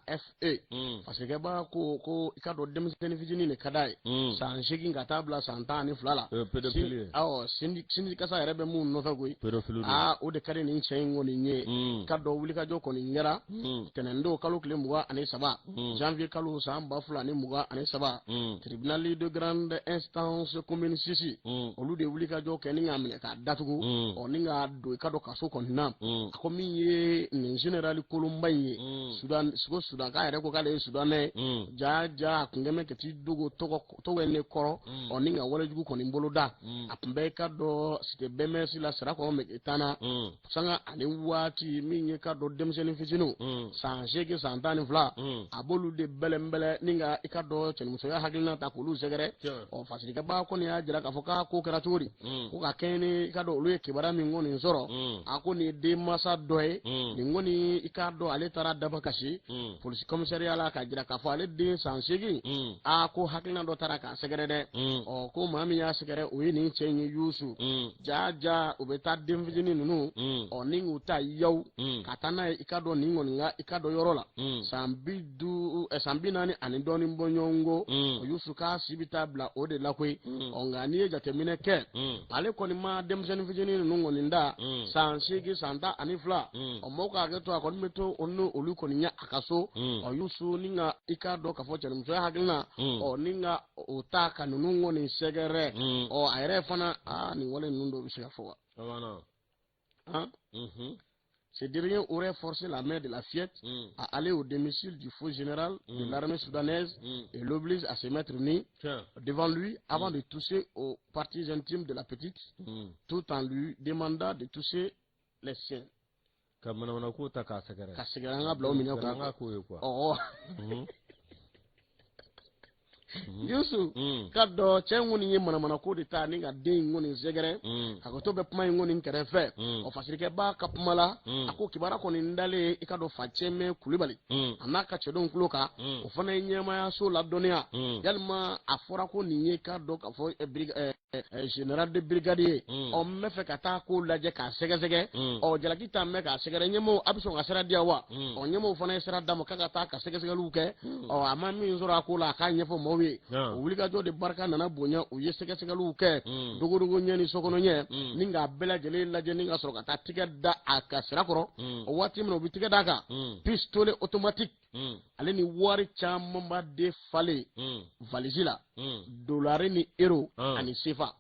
parce que kɛba ko i ka dɔn denmisɛnnin fitinin de ka d'a ye san 8 ka taa bila san 12 la sindikasa yɛrɛ bɛ mun nɔfɛ koyi o de ka di nin cɛ in kɔni ye ka dɔn wulikajɔ kɔni kɛra tɛnɛndon kalo tile 23 janvier kalo san 2023 tribunal de grande instance commune 6 olu de wulikajɔ kɛ ni k'a minɛ k'a datugu ni k'a don i ka dɔn kaso kɔni na a ko min ye nin général kolonba in ye Sudan k'a yɛrɛ ko k'ale ye sudanɛ jaja a kun kɛmɛ ka t'i dogo tɔgɔ ne kɔrɔ ni ka walejugu kɔni bolo da a tun bɛ i ka dɔn site BMS la sirakɔrɔ Megitan na sanga ani waati min ye ka dɔn denmisɛnnin fitininw san 8 san 12 a b'olu de bɛlɛ bembele ninga ikado chen muso ya hakilina ta kulu segere o fasirika ba ko ni ajira ka foka ko kera turi ko ka keni ikado olu kibara mi ngoni zoro ako ni de masa doy ni ngoni ikado ale tara daba kashi police commissariat la ka jira ka fo ale de sansigi ako hakilina do tara ka segere de o ko mami ya segere o ni chenye yusu jaja ubeta demvijini nunu o ningu ta yaw katana ikado ningo nga ikado yorola sambi nani ani doni mbonyongo o yusu ka sibita bla o de lakwe o ngani jatemine ke ale koni ma demvijini vijini nunu ninda sansigi santa ani fla o moka geto akon meto onu olu koni nya akaso o yusu ninga ikado ka fo chele mso hagilna o ninga utaka nunu ni segere o ayre fana ni wole nundo bishika fo Ces derniers auraient forcé la mère de la fillette à aller au domicile du faux général de l'armée soudanaise et l'oblige à se mettre nez devant lui avant de toucher aux parties intimes de la petite, tout en lui demandant de toucher les siens. Yusu kado chenguni yemana mana ko de ta ni ga den ngoni zegere akoto be puma ngoni kerefe o fasirike ba kapumala ako kibara ko ni ndale ikado facheme kulibali anaka chedon kloka o fana nyema ya so la donia yalma afora ko ni ye kado ka fo général de brigadier o mefe kata ko laje ka segezege o jalakita me ka segere nyemo abiso ngasera dia wa o nyemo fana sera damo kaka ta ka segezege luke o amami nzora ko la ka nyefo mo wuli ka jɔ de barika nana bonya u ye sɛgɛsɛgɛliw kɛ dogodogo ɲɛ ni sokɔnɔ ɲɛ ni k'a bɛɛ lajɛlen lajɛ ni ka sɔrɔ ka taa tigɛ da a ka sira kɔrɔ o waati min na u bɛ tigɛ da kan pistolet automatique ale ni wari caman ba de falen valise la dolari ni euro ani sefa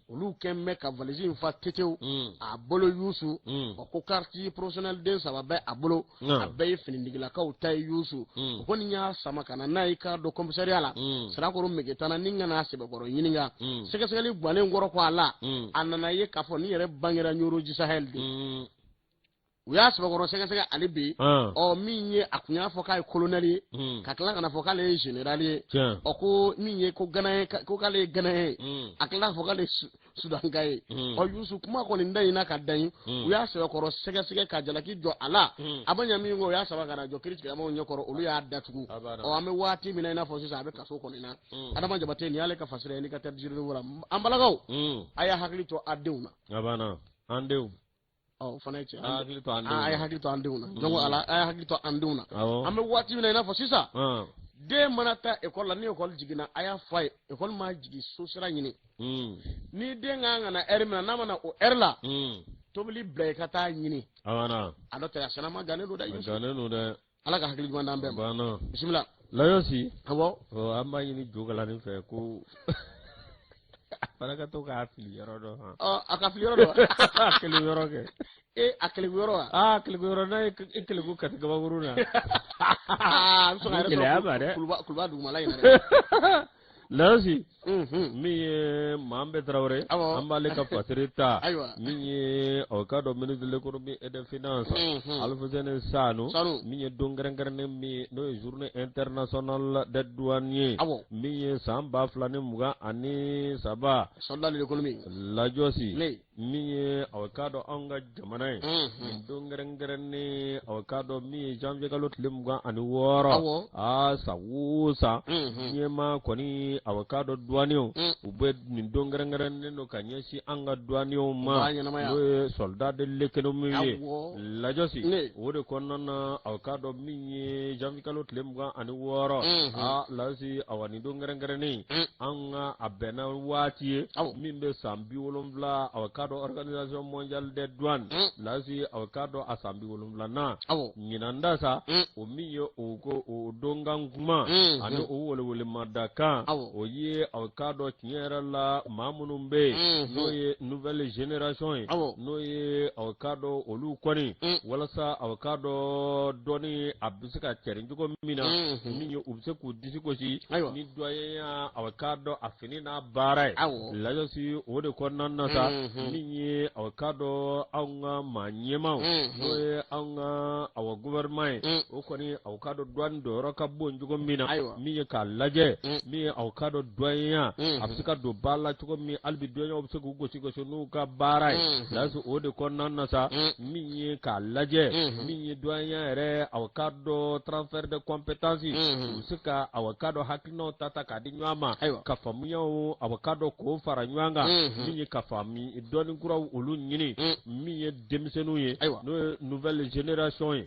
olu kɛn bɛ ka valise in fa tetew a bolo yusu o ko quartier professionnel den saba bɛ a bolo a bɛɛ ye finitigilakaw ta ye yusu o ko ni y'a sama ka na n'a ye k'a dɔn commissariat la sirakoro megetana ni ngana sɛbɛkɔrɔ ɲininka sɛgɛsɛgɛli gualen kɔrɔ ko a la a nana ye k'a fɔ ni yɛrɛ bangera Ɲoroji Sahel de u y'a sɛbɛkɔrɔ sɛgɛsɛgɛ ale bi min ye a kun y'a fɔ k'a ye colonel ye ka tila kana fɔ k'ale ye général ye ko min ye ko k'ale ye Gana ye a tila k'a fɔ k'ale Sudanka ye Yusu kuma kɔni da in na ka da in u y'a sɛbɛkɔrɔ sɛgɛsɛgɛ ka jalaki jɔ a la a bɛ ɲɛ min kɔ o y'a saba ka na jɔ kiiritigɛlamaw ɲɛkɔrɔ olu y'a datugu an bɛ waati min na i n'a fɔ sisan a bɛ kaso kɔni na Adama Jabate nin y'ale ka fasira ye ni ka tɛ jiriw la an balakaw a y'a hakili to a denw na an denw fana ye cɛ a ye hakili to an denw na donc ala a ye hakili to an denw na an bɛ waati min na i n'a fɔ sisan den mana taa école la ni école jiginna a y'a fɔ a ye école ma jigin so sira ɲini ni den ka kan na heure min na n'a mana o heure la tobili bila i ka taa ɲini a dɔ tɛ a sɛnɛ ma gannen don dɛ ala ka hakili ɲuman d'an bɛɛ ma bisimila Layosi awɔ an b'a ɲini Jogalanin fɛ ko fana ka to k'a fili yɔrɔ dɔ a ka fili yɔrɔ dɔ a kelen yɔrɔ kɛ a keleku yɔrɔ wa keleku yɔrɔ n'a ye keleku kati kabakuru na a bɛ sɔn ka yɛrɛ sɔrɔ kuluba dugumala in na dɛ Layosi min ye Mahamɛ Tarawele an b'ale ka fasiri ta min ye o ka dɔn ministre de l'économie et des finances Alfuseni Sanu min ye don kɛrɛnkɛrɛnnen min n'o ye journée internationale des douaniers min ye san 2023 soldat de l'économie lajɔsi min ye o ka dɔn anw ka jamana ye nin don kɛrɛnkɛrɛnnen o ka dɔn min ye janvier kalo tile 26 san o san ɲɛma kɔni awakado douaniers u bɛ nin don kɛrɛnkɛrɛnnen don ka ɲɛsin an ka douaniers ma n'o ye soldat de l'économie ye lajɔsi o de kɔnɔna na awakado min ye janvier kalo tile 26 Layosi awa nin don kɛrɛnkɛrɛnnen an ka a bɛnna waati ye min bɛ san 70 awakado organisation mondiale des douanes Layosi awakado a san 70nan ɲinan da sa o min ye o don kan kuma ani o welewele madakan o ye aw ka dɔ tiɲɛ yɛrɛ la maa minnu bɛ yen n'o ye nouvelle génération ye n'o ye aw ka dɔ olu kɔni walasa aw ka dɔ dɔɔni a bɛ se ka cɛrin cogo min na min ye u bɛ se k'u disi gosi ni dɔ ye aw ka dɔ a fini n'a baara ye lajɛsi o de kɔnɔna na sa min ye aw ka dɔ anw ka maa ɲɛmaaw n'o ye anw ka aw gouvernement ye o kɔni aw ka dɔ douane dɔ yɔrɔ ka bon cogo min na min ye k'a lajɛ min ye aw ka dɔ douaniya a bɛ se ka don ba la cogo min hali bi douaniyaw bɛ se k'u gosi gosi n'u ka baara ye lajɛsi o de kɔnɔna na sa min ye k'a lajɛ min ye douaniya yɛrɛ aw ka dɔ transfert de compétence u bɛ se ka aw ka dɔ hakilinaw ta k'a di ɲɔgɔn ma ka faamuyaw aw ka dɔ k'o fara ɲɔgɔn kan min ye ka faamu dɔɔni kuraw olu ɲini min ye denmisɛnninw ye n'o ye nouvelle génération ye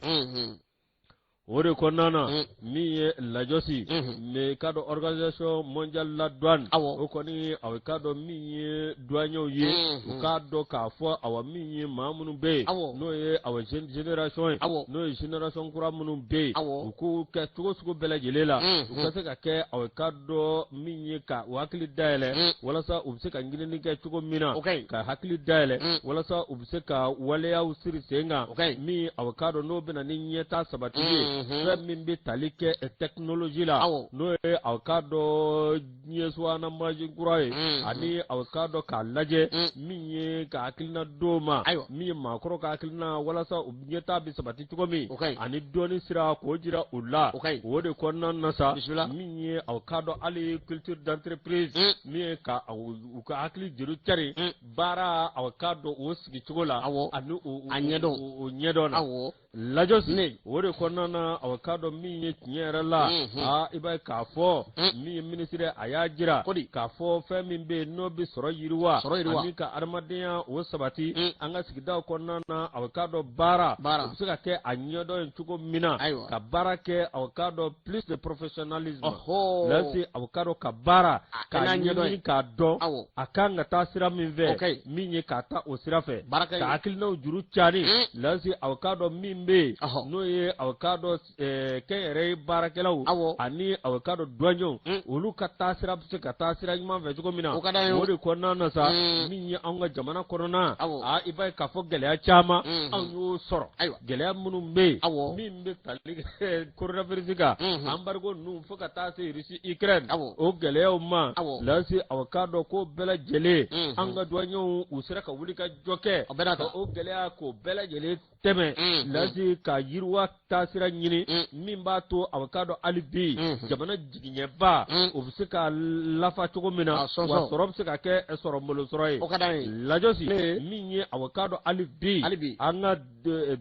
o de kɔnɔna na min ye lajɔsi mais ka dɔ organisation mondiale la douane o kɔni aw ka dɔ min ye douaniers ye u k'a dɔn k'a fɔ aw min ye maa minnu bɛ yen n'o ye aw génération ye n'o ye génération kura minnu bɛ yen u k'u kɛ cogo sugu bɛɛ lajɛlen la u ka se ka kɛ aw ka dɔn min ye ka u hakili dayɛlɛ walasa u bɛ se ka ɲinini kɛ cogo min na ka hakili dayɛlɛ walasa u bɛ se ka waleyaw siri sen kan min aw ka dɔn n'o bɛna ni ɲɛta sabati ye fɛn min bɛ tali kɛ technologie la n'o ye aw ka dɔn ɲɛsuwana mansin kura ye ani aw ka dɔn k'a lajɛ min ye ka hakilina d'o ma min ye maakɔrɔ ka hakilina walasa u ɲɛta bɛ sabati cogo min ani dɔɔni sira k'o jira u la o de kɔnɔna na sa min ye aw ka dɔn hali culture d'entreprise min ye ka u ka hakili juru cari baara aw ka dɔn o sigi cogo la ani o ɲɛdɔn na lajɔsi o de kɔnɔna na aw ka dɔn min ye tiɲɛ yɛrɛ la i b'a ye k'a fɔ min ye ministre a y'a jira k'a fɔ fɛn min bɛ yen n'o bɛ sɔrɔ yiriwa ani ka adamadenya o sabati an ka sigidaw kɔnɔna na aw ka dɔn baara u bɛ se ka kɛ a ɲɛdɔn ye cogo min na ka baara kɛ aw ka dɔn plus de professionnalisme lase aw ka dɔn ka baara k'a ɲɛdɔn k'a dɔn a kan ka taa sira min fɛ min ye k'a ta o sira fɛ ka hakilinaw juru cari lase aw ka dɔn min bɛ yen n'o ye aw ka dɔn kɛ yɛrɛ ye baarakɛlaw ani aw ka dɔn douaniers olu ka taa sira bɛ se ka taa sira ɲuman fɛ cogo min na o de kɔnɔna na sa min ye anw ka jamana kɔnɔna i b'a ye k'a fɔ gɛlɛya caman anw y'o sɔrɔ gɛlɛya minnu bɛ yen min bɛ tali kɛ coronavirus kan embargo ninnu fo ka taa se Russie Ukraine o gɛlɛyaw ma lase aw ka dɔn ko bɛɛ lajɛlen an ka douaniers u sera ka wuli ka jɔ kɛ o gɛlɛya k'o bɛɛ lajɛlen tɛmɛ lase ka yiriwa taasira ɲini min b'a to aw ka dɔn hali bi jamana jigiɲɛba o bɛ se ka lafa cogo min na wa sɔrɔ bɛ se ka kɛ sɔrɔ malo sɔrɔ ye lajɔsi min ye aw ka dɔn hali bi an ka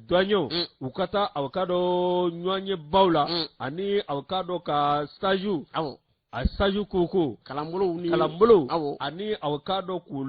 douaniers u ka taa aw ka dɔn ɲɔgɔn ye baw la ani aw ka dɔn ka stage a stage koko kalanbolo ani aw ka dɔn k'u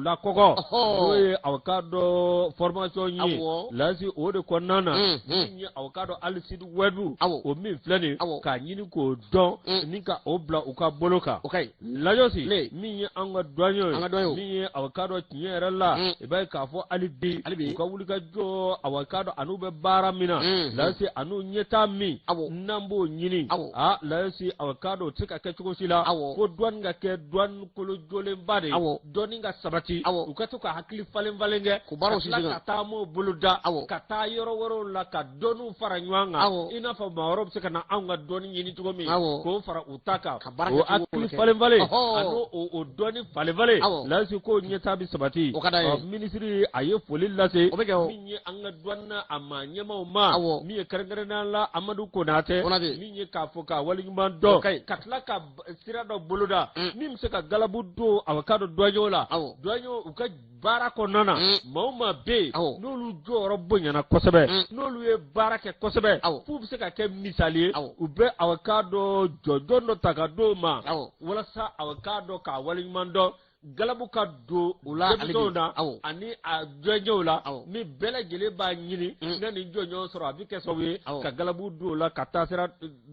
lakɔkɔ n'o ye aw ka dɔn formation ye lasi o de kɔnɔna na min ye aw ka dɔn hali site web o min filɛ nin k'a ɲini k'o dɔn ni ka o bila u ka bolo kan lajɔsi min ye an ka douaniers min ye aw ka dɔn tiɲɛ yɛrɛ la i b'a ye k'a fɔ hali bi u ka wuli ka jɔ aw ka dɔn an'u bɛ baara min na lasi an'u ɲɛtaa min n'an b'o ɲini lasi aw ka dɔn o tɛ se ka kɛ cogo si la fo douane ka kɛ douane kolo jɔlenba de dɔɔni ka sabati u ka to ka hakili falen kɛ ka tila ka taa m'o bolo da ka taa yɔrɔ wɛrɛw la ka dɔɔniw fara ɲɔgɔn kan i n'a fɔ maa wɛrɛw bɛ se ka na anw ka dɔɔni ɲini cogo min k'o fara u ta kan o hakili falen ani o dɔɔni falen lasi k'o ɲɛtaa bɛ sabati minisiri a ye foli lase min ye an ka douane a maa ɲɛmaaw ma min ye kɛrɛnkɛrɛnnenya la Amadu Konate min ye k'a fɔ ka waleɲuman dɔn ka tila ka sira dɔ boloda min bɛ se ka galabu don aw ka dɔn douaniers la douaniers u ka baara kɔnɔna na maa bɛ yen n'olu jɔyɔrɔ bonyana kosɛbɛ n'olu ye baara kɛ kosɛbɛ f'u bɛ se ka kɛ misali ye u bɛ aw ka dɔn jɔnjɔn dɔ ta ka d'o ma walasa aw ka dɔn k'a waleɲuman dɔn galabu ka don u la ani a jɔnjɔnw la min bɛɛ lajɛlen b'a ɲini n'a ni jɔnjɔn sɔrɔ a bɛ kɛ sababu ye ka galabu don u la ka taasira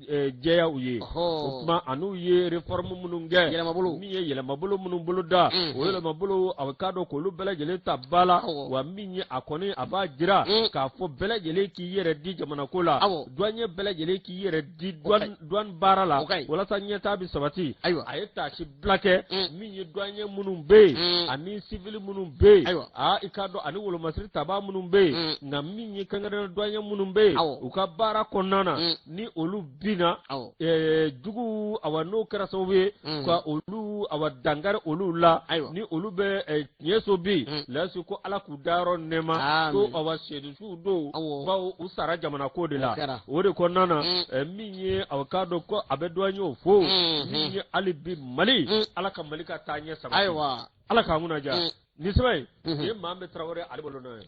jɛya u ye o tuma an'u ye réforme minnu kɛ min ye yɛlɛmabolo minnu bolo da o yɛlɛmabolo aw ka dɔn k'olu bɛɛ lajɛlen ta ba la wa min ye a kɔni a b'a jira k'a fɔ bɛɛ lajɛlen k'i yɛrɛ di jamanako la douanier bɛɛ lajɛlen k'i yɛrɛ di douane baara la walasa ɲɛtaa bi sabati a ye tâche bila kɛ min ye douanier minnu bɛ yen ani civil minnu bɛ yen i k'a dɔn ani wolomasiri tabaa minnu bɛ yen nka min ye kɛrɛnkɛrɛnnen douanier minnu bɛ yen u ka baara kɔnɔna na ni olu binna jugu awa n'o kɛra sababu ye ka olu awa dangari olu la ni olu bɛ tiɲɛ so bi lasi ko ala k'u dayɔrɔ nɛɛma ko awa seedusuw don bawo u sara jamana ko de la o de kɔnɔna na min ye aw k'a dɔn ko a bɛ douanier fo min ye hali bi Mali ala ka Mali ka taa ɲɛ sabati ala k'an kunna diya ni sɛbɛn ye maa min Tarawele ale bolo n'o ye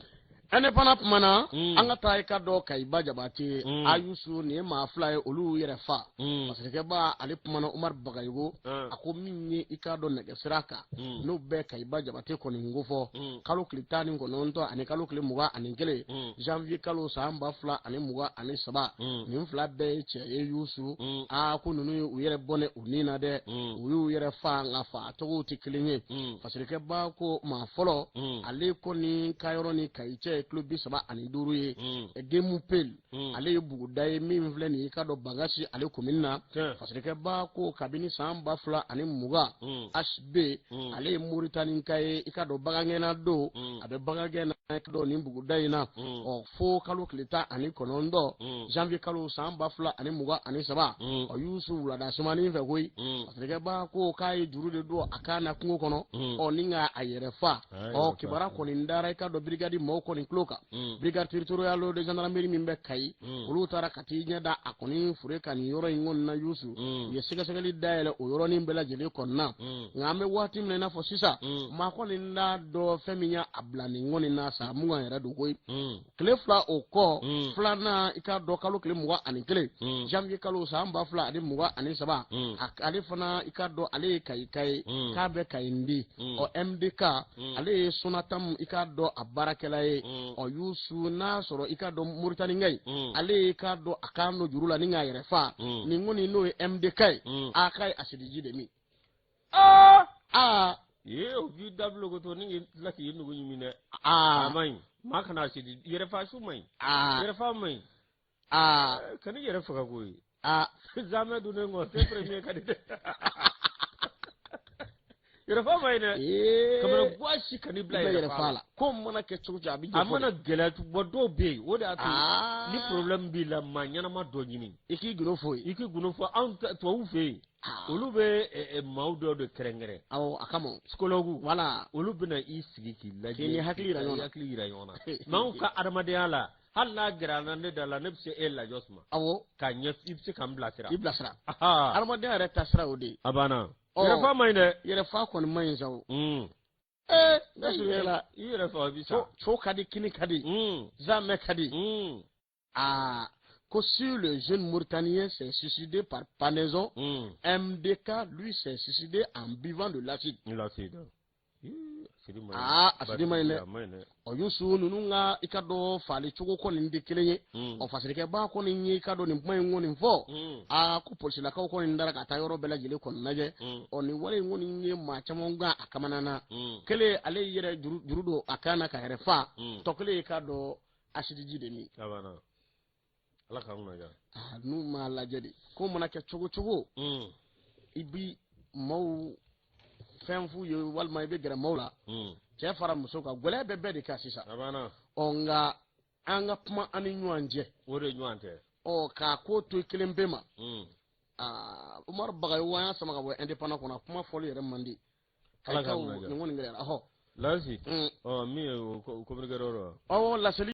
ene fana kumana an ka taa i ka dɔ Kayiba Jabate Ayusu nin ye maa fila ye olu yɛrɛ fa parce que ba ale kumana Umar Bagayogo a ko min ye i ka dɔn nɛgɛsira kan n'o bɛɛ Kayiba Jabate kɔni ko fɔ kalo tile 19 ani kalo tile 21 janvier kalo san 2023 nin fila bɛɛ ye cɛ ye Yusu ko ninnu ye u yɛrɛ bɔnɛ u ni na dɛ u y'u yɛrɛ fa nka fa tɔgɔw tɛ kelen ye parce que ba ko maa fɔlɔ ale kɔni Kayɔrɔ ni Kayicɛ kilo 35 ye demu pel ale ye buguda ye min filɛ nin ye ka dɔ Bangasi ale commune na parce que ba ko kabini san 2020 HB ale ye Mauritanie ka ye i ka dɔ Bagangɛna do a bɛ Bagangɛna ka dɔ nin buguda in na fo kalo tile 19 janvier kalo san 2023 Yusu wulada sumani fɛ koyi parce que ba ko k'a ye juru de don a kan na kungo kɔnɔ ni nka a yɛrɛ fa kibara kɔni dara i ka dɔ brigade mɔgɔw kɔni tulo kan brigade territoriale de gendarmerie min bɛ Kayi olu taara ka t'i ɲɛda a kɔni fure ka nin yɔrɔ in kɔni na Yusu u ye sɛgɛsɛgɛli dayɛlɛ o yɔrɔnin bɛɛ lajɛlen kɔnɔna nka an bɛ waati min na i n'a fɔ sisan maa kɔni t'a dɔn fɛn min y'a bila nin kɔni na sa mun kan yɛrɛ don koyi tile fila o kɔ filanan i ka dɔn kalo tile 21 janvier kalo san 2023 ale fana i ka dɔn ale ye Kayi ka ye k'a bɛ Kayindi MDK ale ye Sonatam i ka dɔn a baarakɛla ye Yusu n'a sɔrɔ i ka dɔn Mauritanienka ye ale ye k'a dɔn a kan no juru la ni k'a yɛrɛ fa nin kɔni n'o ye MDK ye a k'a ye asidiji de min o b'i dabilo ko to ni la k'i nugu ɲimi dɛ a man ɲi maa kana asidi yɛrɛ fa su man ɲi yɛrɛ fa man ɲi kana yɛrɛ faga ko ye jamais donné ngɔ c'est premier ka di dɛ yɛrɛ fa man ɲi dɛ kamana guasi kan'i bila yɛrɛ fa la ko mana kɛ cogo cogo a bɛ a mana gɛlɛya bɔ dɔw bɛ yen o de y'a to ni problème b'i la maa ɲɛnama dɔ ɲini i k'i gundo fɔ ye i k'i gundo fɔ anw tubabuw fɛ yen olu bɛ maaw dɔw de kɛrɛnkɛrɛn a kama psychologue voilà olu bɛna i sigi k'i lajɛ k'i hakili yira ɲɔgɔn na mais anw ka adamadenya la hali n'a gɛrɛ na ne da la ne bɛ se e lajɔ suma k'a ɲɛ i bɛ se ka n bilasira i bilasira adamadenya yɛrɛ taasira o de ye a banna yɛrɛ fa man ɲi dɛ yɛrɛ fa kɔni man ɲi sa o ne sɔrɔ la i yɛrɛ fa bi sa co ka di kini ka di zamɛ ka di que si le jeune Mauritanien s'est suicidé par pendaison, MDK lui s'est suicidé en buvant de l'acide. L'acide. Acide maine. O Yusu nunu nga i ka dɔ fali cogo kɔni de kelen ye fasirikɛba kɔni ye i ka dɔn nin kuma in kɔni fɔ ko polisilakaw kɔni dara ka taa yɔrɔ bɛɛ lajɛlen kɔni lajɛ nin wale in kɔni ye maa caman gan a kamana na kelen ale yɛrɛ juru don a kan na ka yɛrɛ fa tɔ kelen i ka dɔn asidiji de min ala k'an kunna ja n'u m'a lajɛ de ko mana kɛ cogo cogo i bi maaw fɛn f'u ye walima i bɛ gɛrɛ maaw la cɛ fara muso kan gɛlɛya bɛ bɛɛ de kan sisan nka an ka kuma an ni ɲɔgɔn cɛ o de ɲɔgɔn tɛ k'a ko to kelen bɛɛ ma Umaru Bagayogo an y'a sama ka bɔ indépendant kɔnɔ kuma fɔli yɛrɛ man di ala k'an kunna ja nin kɔni gɛlɛyara Lasi min ye o communiqué yɔrɔ laseli